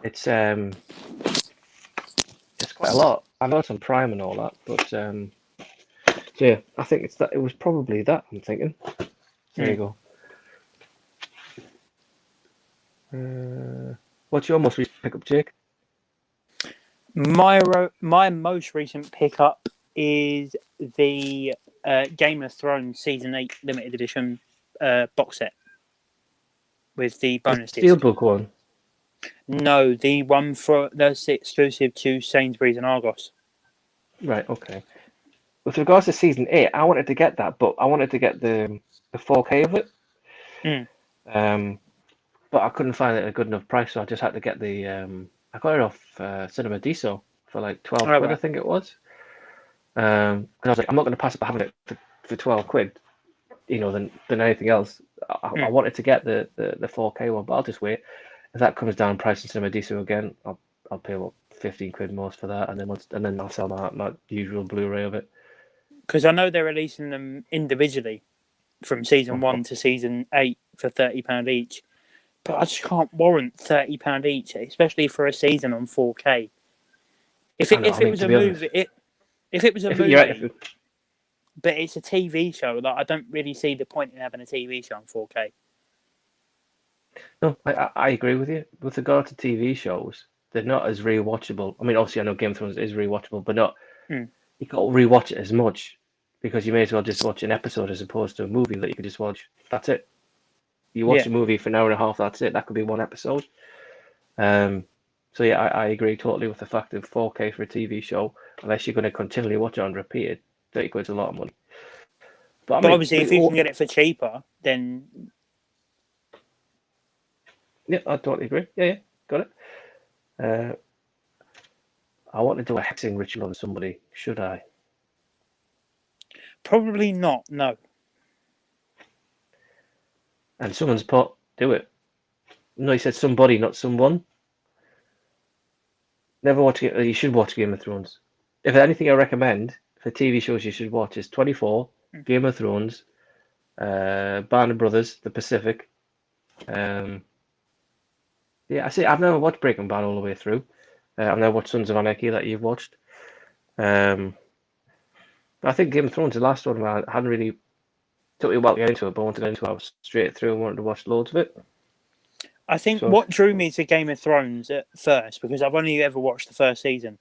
it's quite a lot. I know it's on Prime and all that, but yeah, I think it's that. It was probably that. I'm thinking. There you go. What's your most recent pickup, Jake? My most recent pickup is the Game of Thrones Season 8 limited edition box set with the bonus disc. Steelbook one? No, the one that's exclusive to Sainsbury's and Argos. Right, okay. With regards to Season 8, I wanted to get that, but I wanted to get the 4K of it. But I couldn't find it at a good enough price, so I just had to get the... I got it off Cinema Diesel for like 12 quid, right. I think it was. Because I was like, I'm not going to pass up having it for 12 quid, than anything else. I wanted to get the 4K one, but I'll just wait. If that comes down price in Cinema Diesel again, I'll pay 15 quid most for that, and then I'll sell my usual Blu-ray of it. Because I know they're releasing them individually from season 1 to season 8 for £30 each. But I just can't warrant £30 each, especially for a season on 4K. If it was a movie, but it's a TV show, like I don't really see the point in having a TV show on 4K. No, I agree with you. With regard to TV shows, they're not as rewatchable. I mean, obviously, I know Game of Thrones is rewatchable, but not you can't rewatch it as much because you may as well just watch an episode as opposed to a movie that you can just watch. That's it. You watch Yeah. a movie for an hour and a half. That's it. That could be one episode. So yeah, I agree totally with the fact that 4K for a TV show, unless you're going to continually watch it on repeat, 30 quid's a lot of money. But I But mean, obviously, if you can get it for cheaper, then yeah, I totally agree. Yeah, got it. I want to do a hexing ritual on somebody. Should I? probably not. No. And someone's put, do it. No, he said somebody, not someone. Never watch it. You should watch Game of Thrones. If there's anything I recommend for TV shows you should watch is 24, Game of Thrones, Band of Brothers, The Pacific. Yeah, I see. I've never watched Breaking Bad all the way through. I've never watched Sons of Anarchy that you've watched. But I think Game of Thrones, the last one, I hadn't really took me a while to get into it, but I wanted to get into it. I was straight through and wanted to watch loads of it. I think what drew me to Game of Thrones at first, because I've only ever watched the first season,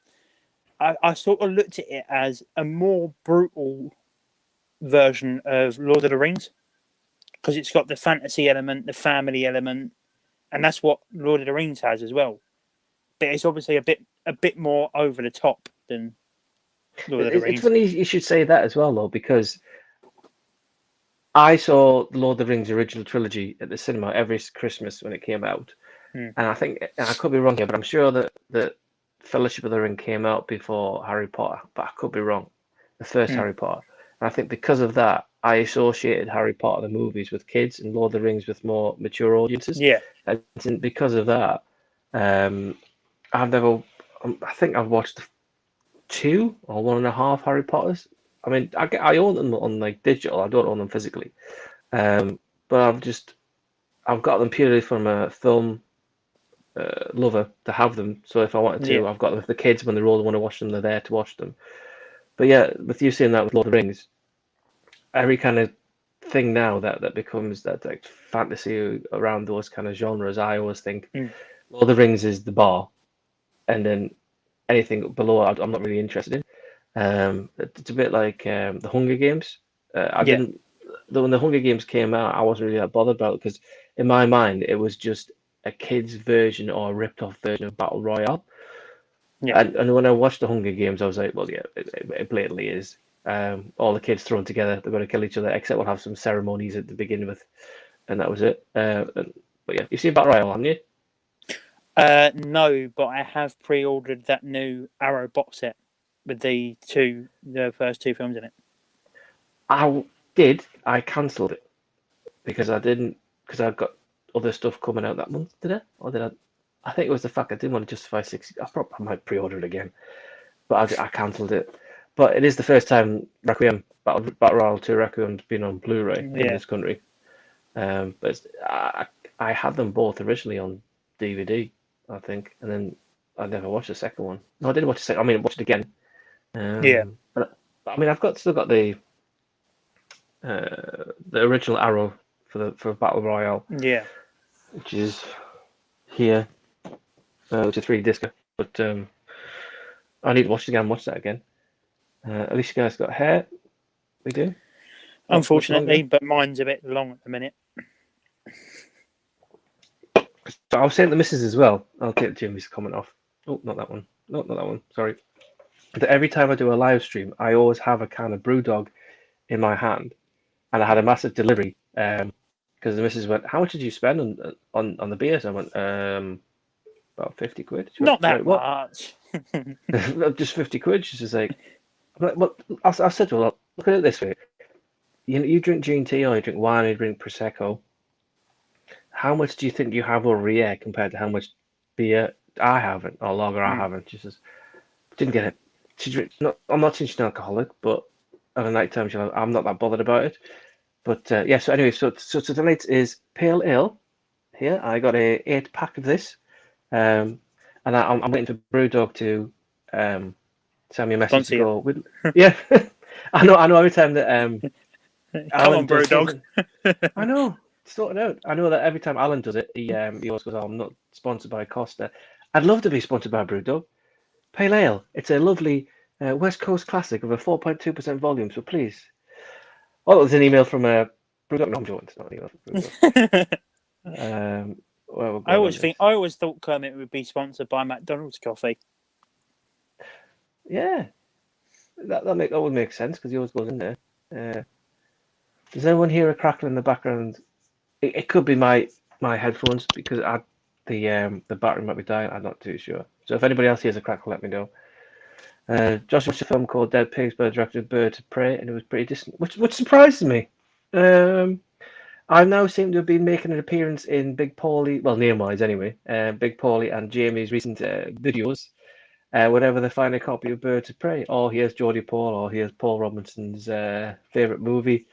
I sort of looked at it as a more brutal version of Lord of the Rings, because it's got the fantasy element, the family element, and that's what Lord of the Rings has as well. But it's obviously a bit more over the top than Lord of the Rings. It's funny you should say that as well, though, because I saw Lord of the Rings original trilogy at the cinema every Christmas when it came out, and I think, and I could be wrong here, but I'm sure that Fellowship of the Ring came out before Harry Potter, but I could be wrong. The first Harry Potter, and I think because of that, I associated Harry Potter the movies with kids and Lord of the Rings with more mature audiences. Yeah, and because of that, I've never. I think I've watched 2 or 1.5 Harry Potters. I mean, I own them on like digital. I don't own them physically, but I've got them purely from a film lover to have them. So if I wanted to, I've got them for the kids when they're older want to watch them. They're there to watch them. But yeah, with you saying that with Lord of the Rings, every kind of thing now that becomes that like fantasy around those kind of genres, I always think Lord of the Rings is the bar, and then anything below I'm not really interested in. It's a bit like the Hunger Games. Didn't when the Hunger Games came out, I wasn't really that bothered about it because in my mind it was just a kid's version or a ripped off version of Battle Royale. yeah, And when I watched the Hunger Games, I was like, well, yeah, it blatantly is. All the kids thrown together, they're going to kill each other, except we'll have some ceremonies at the beginning with, and that was it. But yeah, you've seen Battle Royale, haven't you? No, but I have pre-ordered that new Arrow box set with the first 2 films in it. I cancelled it because I got other stuff coming out that month. Did I? Or did I? I think it was the fact I didn't want to justify 60. I might pre-order it again, but I cancelled it. But it is the first time Requiem Battle Royale 2 Requiem's been on Blu-ray in this country. But I had them both originally on DVD, I think, and then I never watched the second one. No, I did watch the second. I mean, I watched it again. But I mean, still got the original Arrow for Battle Royale. Yeah. Which is here, which is 3D disc. But I need to watch it again. Watch that again. At least you guys got hair. We do. Unfortunately, but mine's a bit long at the minute. So I was saying to the missus as well. I'll take Jimmy's comment off. Oh, not that one. No, not that one. Sorry. That every time I do a live stream, I always have a can of BrewDog in my hand, and I had a massive delivery. Because the missus went, "How much did you spend on the beers?" I went, "About 50 quid." She Not went, that much. Just 50 quid. She's just like, well, I said to her, look at it this way. You drink G&T or you drink wine or you drink Prosecco. How much do you think you have over a year compared to how much beer I haven't or lager I haven't? She says, didn't get it. She drinks. I'm not saying she's an alcoholic, but at a night time, I'm not that bothered about it. But yeah, so anyway, so tonight is Pale Ale. Here, I got a 8-pack of this, and I'm waiting for BrewDog to send me a message to go. Yeah, I know. Every time that come on, BrewDog. I know. sort it out. I know that every time Alan does it, he always goes, "Oh, I'm not sponsored by Costa." I'd love to be sponsored by Brewdog. Pale Ale. It's a lovely West Coast classic of a 4.2% volume. So please. Oh, there's an email from Brewdog. No, I'm joking. It's not an email from Brewdog. Well, I always thought Kermit would be sponsored by McDonald's coffee. Yeah, that would make sense because he always goes in there. Does anyone hear a crackle in the background? It could be my headphones because the battery might be dying. I'm not too sure. So if anybody else hears a crackle, let me know. Josh watched a film called Dead Pigs by the director of Birds of Prey, and it was pretty distant, which surprised me. I now seem to have been making an appearance in Big Pauly, well, name-wise anyway, Big Pauly and Jamie's recent videos. Whenever they find a copy of Birds of Prey, or here's Geordie Paul, or here's Paul Robinson's favourite movie.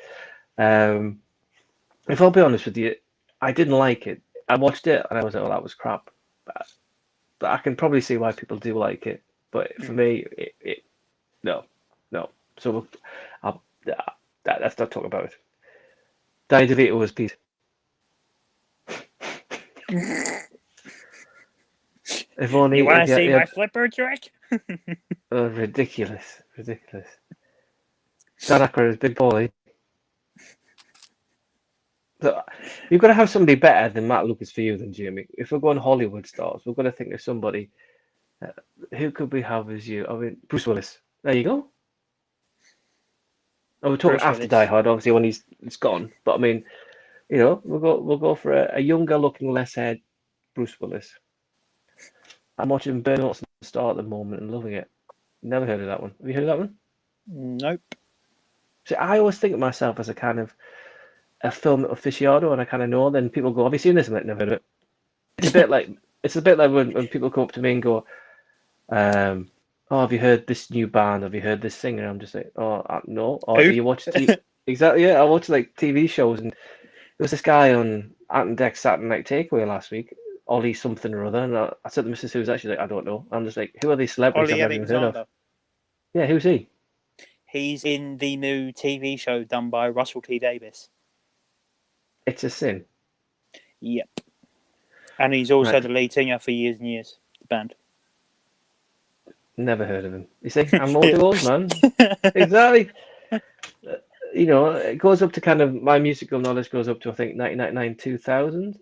If I'll be honest with you, I didn't like it. I watched it and I was like, oh, that was crap. But I can probably see why people do like it. But for me, no. So let's not talk about it. Danny DeVito was Pete. If only you want to see my flipper trick? Oh, ridiculous. Dan Aykroyd is Big Pauly. So you've got to have somebody better than Matt Lucas for you than Jamie. If we're going Hollywood stars, we've got to think of somebody. Who could we have as you? I mean, Bruce Willis. There you go. Oh, we're talking Bruce after Willis. Die Hard, obviously when he's gone. But I mean, we'll go for a younger looking, less head Bruce Willis. I'm watching Burnout Star at the moment and loving it. Never heard of that one. Have you heard of that one? Nope. See, I always think of myself as a kind of a film aficionado, and I kind of know. Then people go, "Have you seen this?" I'm like, "Never heard of it." It's a bit like when people come up to me and go, "Oh, have you heard this new band? Have you heard this singer?" I'm just like, "Oh, no." Or Who? you watch exactly? Yeah, I watch like TV shows, and there was this guy on Ant and Deck Saturday Night Takeaway last week, Ollie something or other, and I said to Mrs. Who's actually like, "I don't know." I'm just like, "Who are these celebrities Ollie I've never even heard of?" Yeah, who's he? He's in the new TV show done by Russell T Davies. It's a Sin. Yep. And he's also Right. the lead singer for Years and Years, the band. Never heard of him. You see, I'm old to old, man. Exactly. It goes up to kind of, my musical knowledge goes up to, I think, 1999, 2000.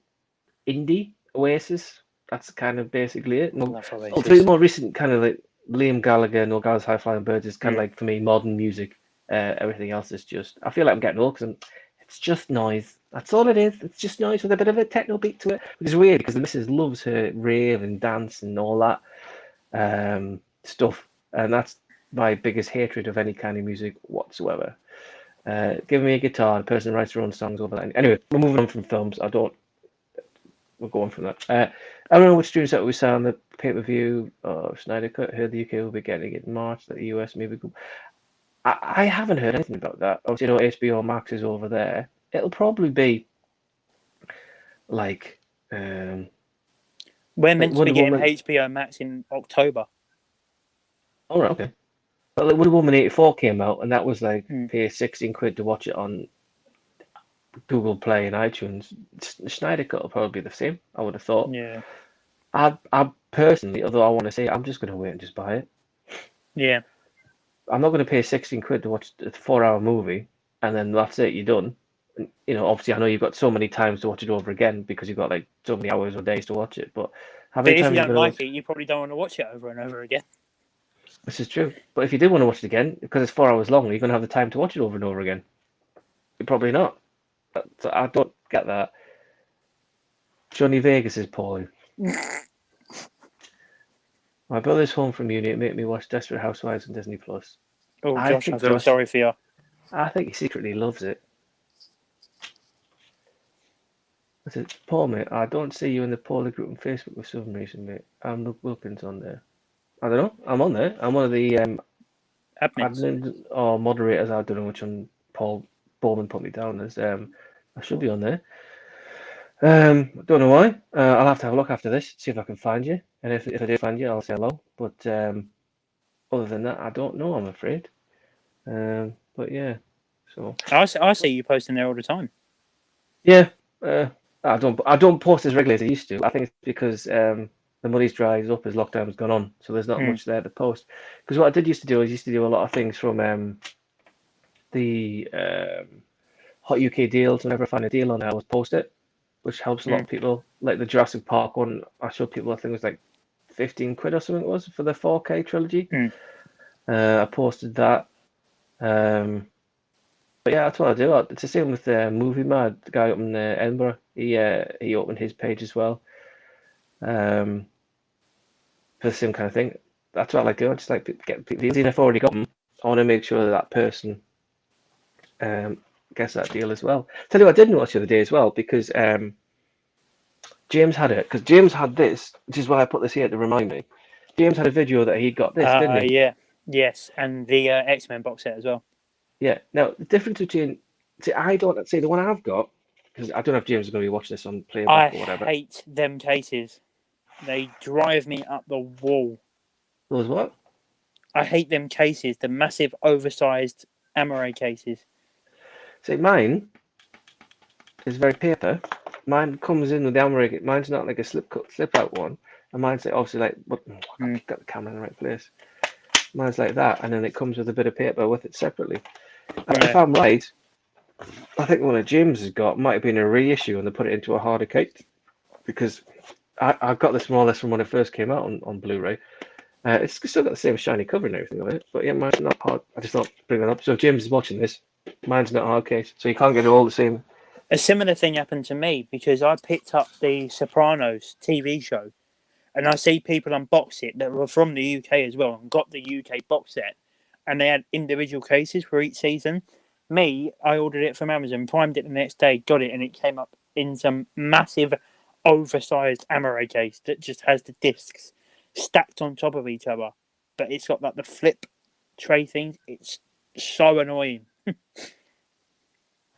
Indie, Oasis. That's kind of basically it. Although the more recent kind of like Liam Gallagher, No Gallagher's High Flying Birds is kind of like, for me, modern music. Everything else is just, I feel like I'm getting old because it's just noise. That's all it is. It's just noise with a bit of a techno beat to it. Which is weird because the missus loves her rave and dance and all that stuff. And that's my biggest hatred of any kind of music whatsoever. Give me a guitar and a person who writes their own songs over that. Anyway, we're moving on from films. We're going from that. I don't know which streams that we saw on the pay-per-view. Snyder Cut. Heard the UK will be getting it in March. That the US maybe. I haven't heard anything about that. Obviously, HBO Max is over there. It'll probably be like. We're meant to be getting HBO Max in October. Oh, right, okay. But like Wonder Woman 84 came out, and that was like pay £16 to watch it on Google Play and iTunes. Snyder Cut will probably be the same, I would have thought. Yeah. I personally, although I want to say, I'm just going to wait and just buy it. Yeah. I'm not going to pay £16 to watch a 4-hour movie, and then that's it, you're done. And, obviously, I know you've got so many times to watch it over again because you've got like so many hours or days to watch it. But if you don't like it, you probably don't want to watch it over and over again. This is true. But if you did want to watch it again, because it's 4 hours long, you're going to have the time to watch it over and over again. You're probably not. So I don't get that. Johnny Vegas is Pauly. My brother's home from uni. It made me watch Desperate Housewives on Disney Plus. Oh, Josh, I feel sorry for you. I think he secretly loves it. I said, Paul, mate, I don't see you in the Pauly group on Facebook with some reason, mate. I'm Luke Wilkins on there. I don't know. I'm on there. I'm one of the admins or moderators. I don't know which one Paul Bowman put me down as. I should be on there. Don't know why. I'll have to have a look after this, see if I can find you. And if I do find you, I'll say hello. But other than that, I don't know, I'm afraid. But yeah, so. I see you posting there all the time. Yeah, I don't post as regularly as I used to. I think it's because the money's dries up as lockdown's gone on, so there's not much there to post. Because what I did used to do is used to do a lot of things from the Hot UK deals. Whenever I find a deal on there, I would post it, which helps a lot of people. Like the Jurassic Park one, I showed people, I think it was like 15 quid or something it was for the 4K trilogy. I posted that. But yeah, that's what I do. It's the same with Movie Mad, the guy up in Edinburgh. He opened his page as well. For the same kind of thing. That's what I like doing. I just like to get people deals. Even if I've already got them, I want to make sure that person gets that deal as well. Tell you what, I did notice the other day as well, because James had it. Because James had this, which is why I put this here to remind me. James had a video that he got this, didn't he? Yeah. Yes, and the X-Men box set as well. Yeah. Now, the difference between... See, I don't... See, the one I've got, because I don't know if James is going to be watching this on Playback or whatever. I hate them cases. They drive me up the wall. Those what? I hate them cases, the massive, oversized Amaray cases. See, mine is very paper. Mine comes in with the Amaray. Mine's not like a slip out one. And mine's like, obviously like... I've got the camera in the right place. Mine's like that, and then it comes with a bit of paper with it separately. And if I'm right, I think one of James has got might have been a reissue, and they put it into a harder case, because I got this more or less from when it first came out on Blu-ray. It's still got the same shiny cover and everything of it, but yeah, mine's not hard. I just thought bring that up. So if James is watching this, mine's not a hard case, so you can't get it all the same. A similar thing happened to me because I picked up the Sopranos TV show. And I see people unbox it that were from the UK as well and got the UK box set. And they had individual cases for each season. Me, I ordered it from Amazon, primed it the next day, got it, and it came up in some massive, oversized Amaray case that just has the discs stacked on top of each other. But it's got like the flip tray thing. It's so annoying.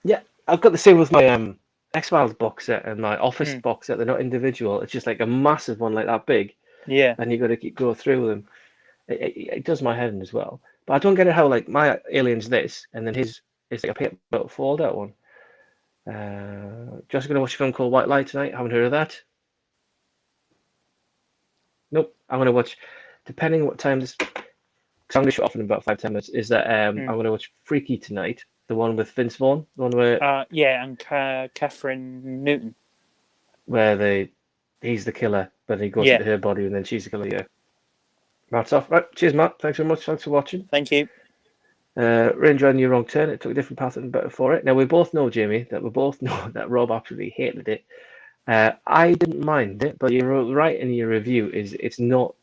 Yeah, I've got the same with my X-Files box set and my Office box set. They're not individual. It's just like a massive one, like that big. Yeah. And you got to go through them. It does my head in as well. But I don't get it how, like, my Alien's this, and then his is like a paper fold-out one. Just going to watch a film called White Light tonight. Haven't heard of that. Nope. I'm going to watch, depending what time this... Because I'm going to shut off in about 5-10 minutes. Is that I'm going to watch Freaky tonight. The one with Vince Vaughn, the one where and Catherine Newton, where he's the killer, but he goes into her body and then she's the killer. Yeah, Matt's off. Right, cheers, Matt. Thanks very much. Thanks for watching. Thank you. Really enjoying your wrong turn. It took a different path and better for it. Now we both know, Jamie, that Rob absolutely hated it. I didn't mind it, but you're right in your review. It's not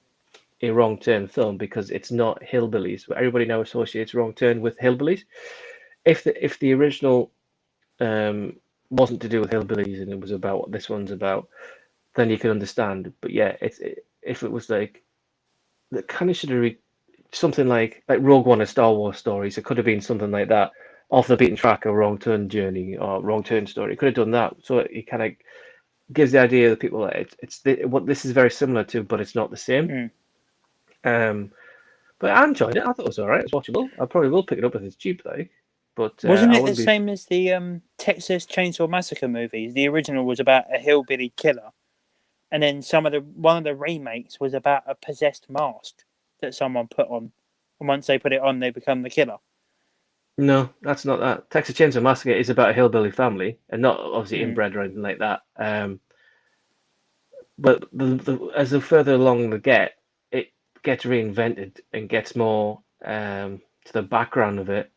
a wrong turn film because it's not hillbillies. But everybody now associates wrong turn with hillbillies. If the original wasn't to do with hillbillies and it was about what this one's about, then you can understand. But yeah, if it was like that, kind of should have something like Rogue One, a Star Wars stories. It could have been something like that, off the beaten track, a wrong turn journey or wrong turn story. It could have done that. So it kind of gives the idea of the people that what this is very similar to, but it's not the same. But I enjoyed it. I thought it was all right. It's watchable. I probably will pick it up if it's cheap, though. But wasn't it the same as the Texas Chainsaw Massacre movies? The original was about a hillbilly killer, and then one of the remakes was about a possessed mask that someone put on, and once they put it on, they become the killer. No, that's not that. Texas Chainsaw Massacre is about a hillbilly family, and not obviously inbred or anything like that. But as the further along it gets reinvented and gets more to the background of it.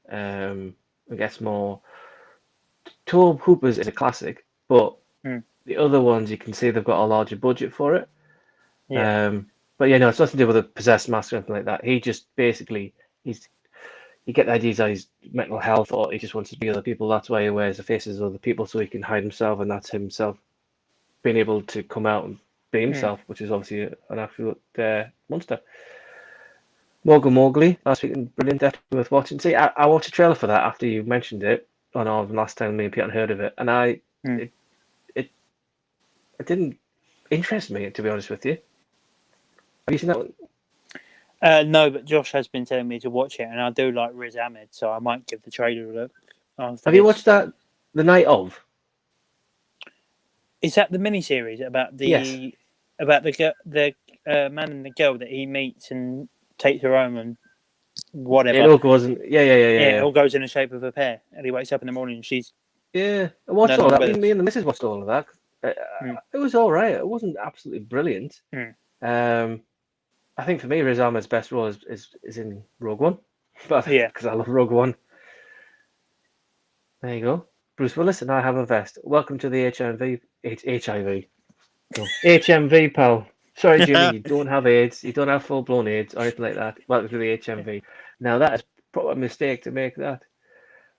I guess more. Tobe Hooper's is a classic, but the other ones you can see they've got a larger budget for it. Yeah. But yeah, no, it's nothing to do with a possessed mask or anything like that. He just basically you get the ideas of his mental health, or he just wants to be other people. That's why he wears the faces of other people so he can hide himself, and that's himself being able to come out and be himself, which is obviously an absolute monster. Morgan Mowgli last week, brilliant, definitely worth watching. See, I watched a trailer for that after you mentioned it on our last time me and Pete heard of it, and it didn't interest me, to be honest with you. Have you seen that one? No, but Josh has been telling me to watch it, and I do like Riz Ahmed, so I might give the trailer a look. Have you watched that The Night Of? Is that the miniseries about the Yes. man and the girl that he meets and takes her home and whatever? It all goes in. Yeah, it all goes in the shape of a pear, and he wakes up in the morning and she's I watched no all that. longer Me and the missus watched all of that. It was all right. It wasn't absolutely brilliant. I think for me, Riz Ahmed's best role is in Rogue One, but because I love Rogue One. There you go, Bruce Willis, and I have a vest. Welcome to the HMV, pal. Sorry, Jimmy, you don't have AIDS. You don't have full-blown AIDS or anything like that. Welcome to the HMV. Now that is probably a mistake to make that.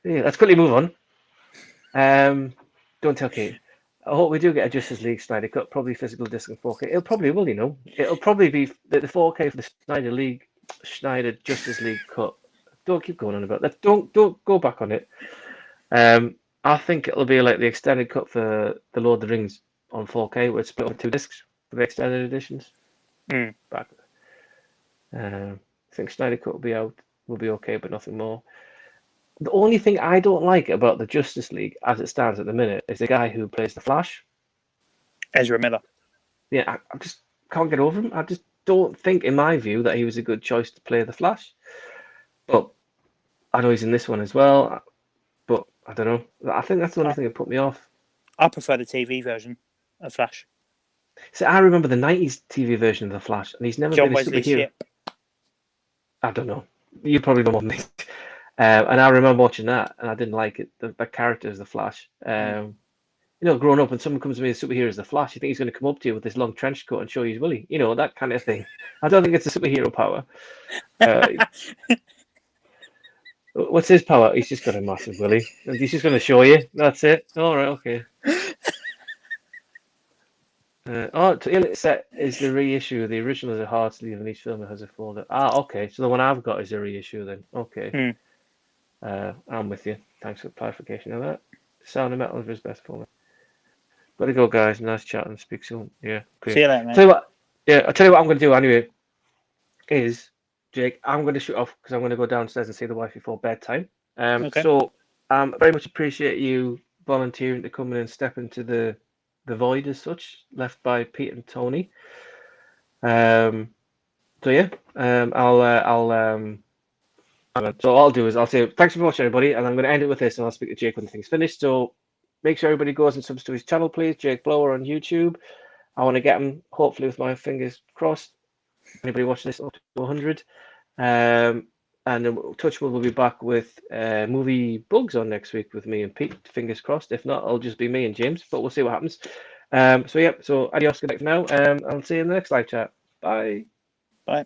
Yeah, let's quickly move on. Don't tell Kate. I hope we do get a Justice League Snyder cut, probably physical disc and 4K. It probably will, you know. It'll probably be the 4K for the Snyder Justice League cut. Don't keep going on about that. Don't go back on it. I think it'll be like the extended cut for the Lord of the Rings on 4K, where it's split over 2 discs for the extended editions. Back. I think Snyder cut will be okay, but nothing more. The only thing I don't like about the Justice League as it stands at the minute is the guy who plays the Flash. Ezra Miller. Yeah, I just can't get over him. I just don't think, in my view, that he was a good choice to play the Flash. But I know he's in this one as well. But I don't know. I think that's the only thing that put me off. I prefer the TV version of Flash. See, I remember the 90s TV version of the Flash, and he's never been a superhero. I don't know. You probably know more than me. And I remember watching that, and I didn't like it. The character is the Flash. You know, growing up, when someone comes to me as a superhero as the Flash, you think he's going to come up to you with this long trench coat and show you his willy. You know, that kind of thing. I don't think it's a superhero power. What's his power? He's just got a massive willy. And he's just going to show you. That's it. All right, okay. Set is the reissue. The original is a hard sleeve, and each film has a folder. Okay. So the one I've got is a reissue then. Okay. I'm with you. Thanks for the clarification of that. Sound of Metal is his best for me. Gotta go, guys. Nice chat and speak soon. Yeah. Great. See you later, mate. I'll tell you what I'm going to do anyway. Is Jake, I'm going to shoot off because I'm going to go downstairs and see the wife before bedtime. Okay. So very much appreciate you volunteering to come in and step into the void as such left by Pete and Tony. So yeah, so all I'll do is I'll say thanks for watching, everybody, and I'm going to end it with this, and I'll speak to Jake when the thing's finished. So make sure everybody goes and subs to his channel, please. Jake Blower on YouTube. I want to get him, hopefully, with my fingers crossed. Anybody watching this up to 100. And then Touchwood will be back with movie bugs on next week with me and Pete. Fingers crossed. If not, it'll just be me and James, but we'll see what happens. So adios, good night for now. I'll see you in the next live chat. Bye. Bye.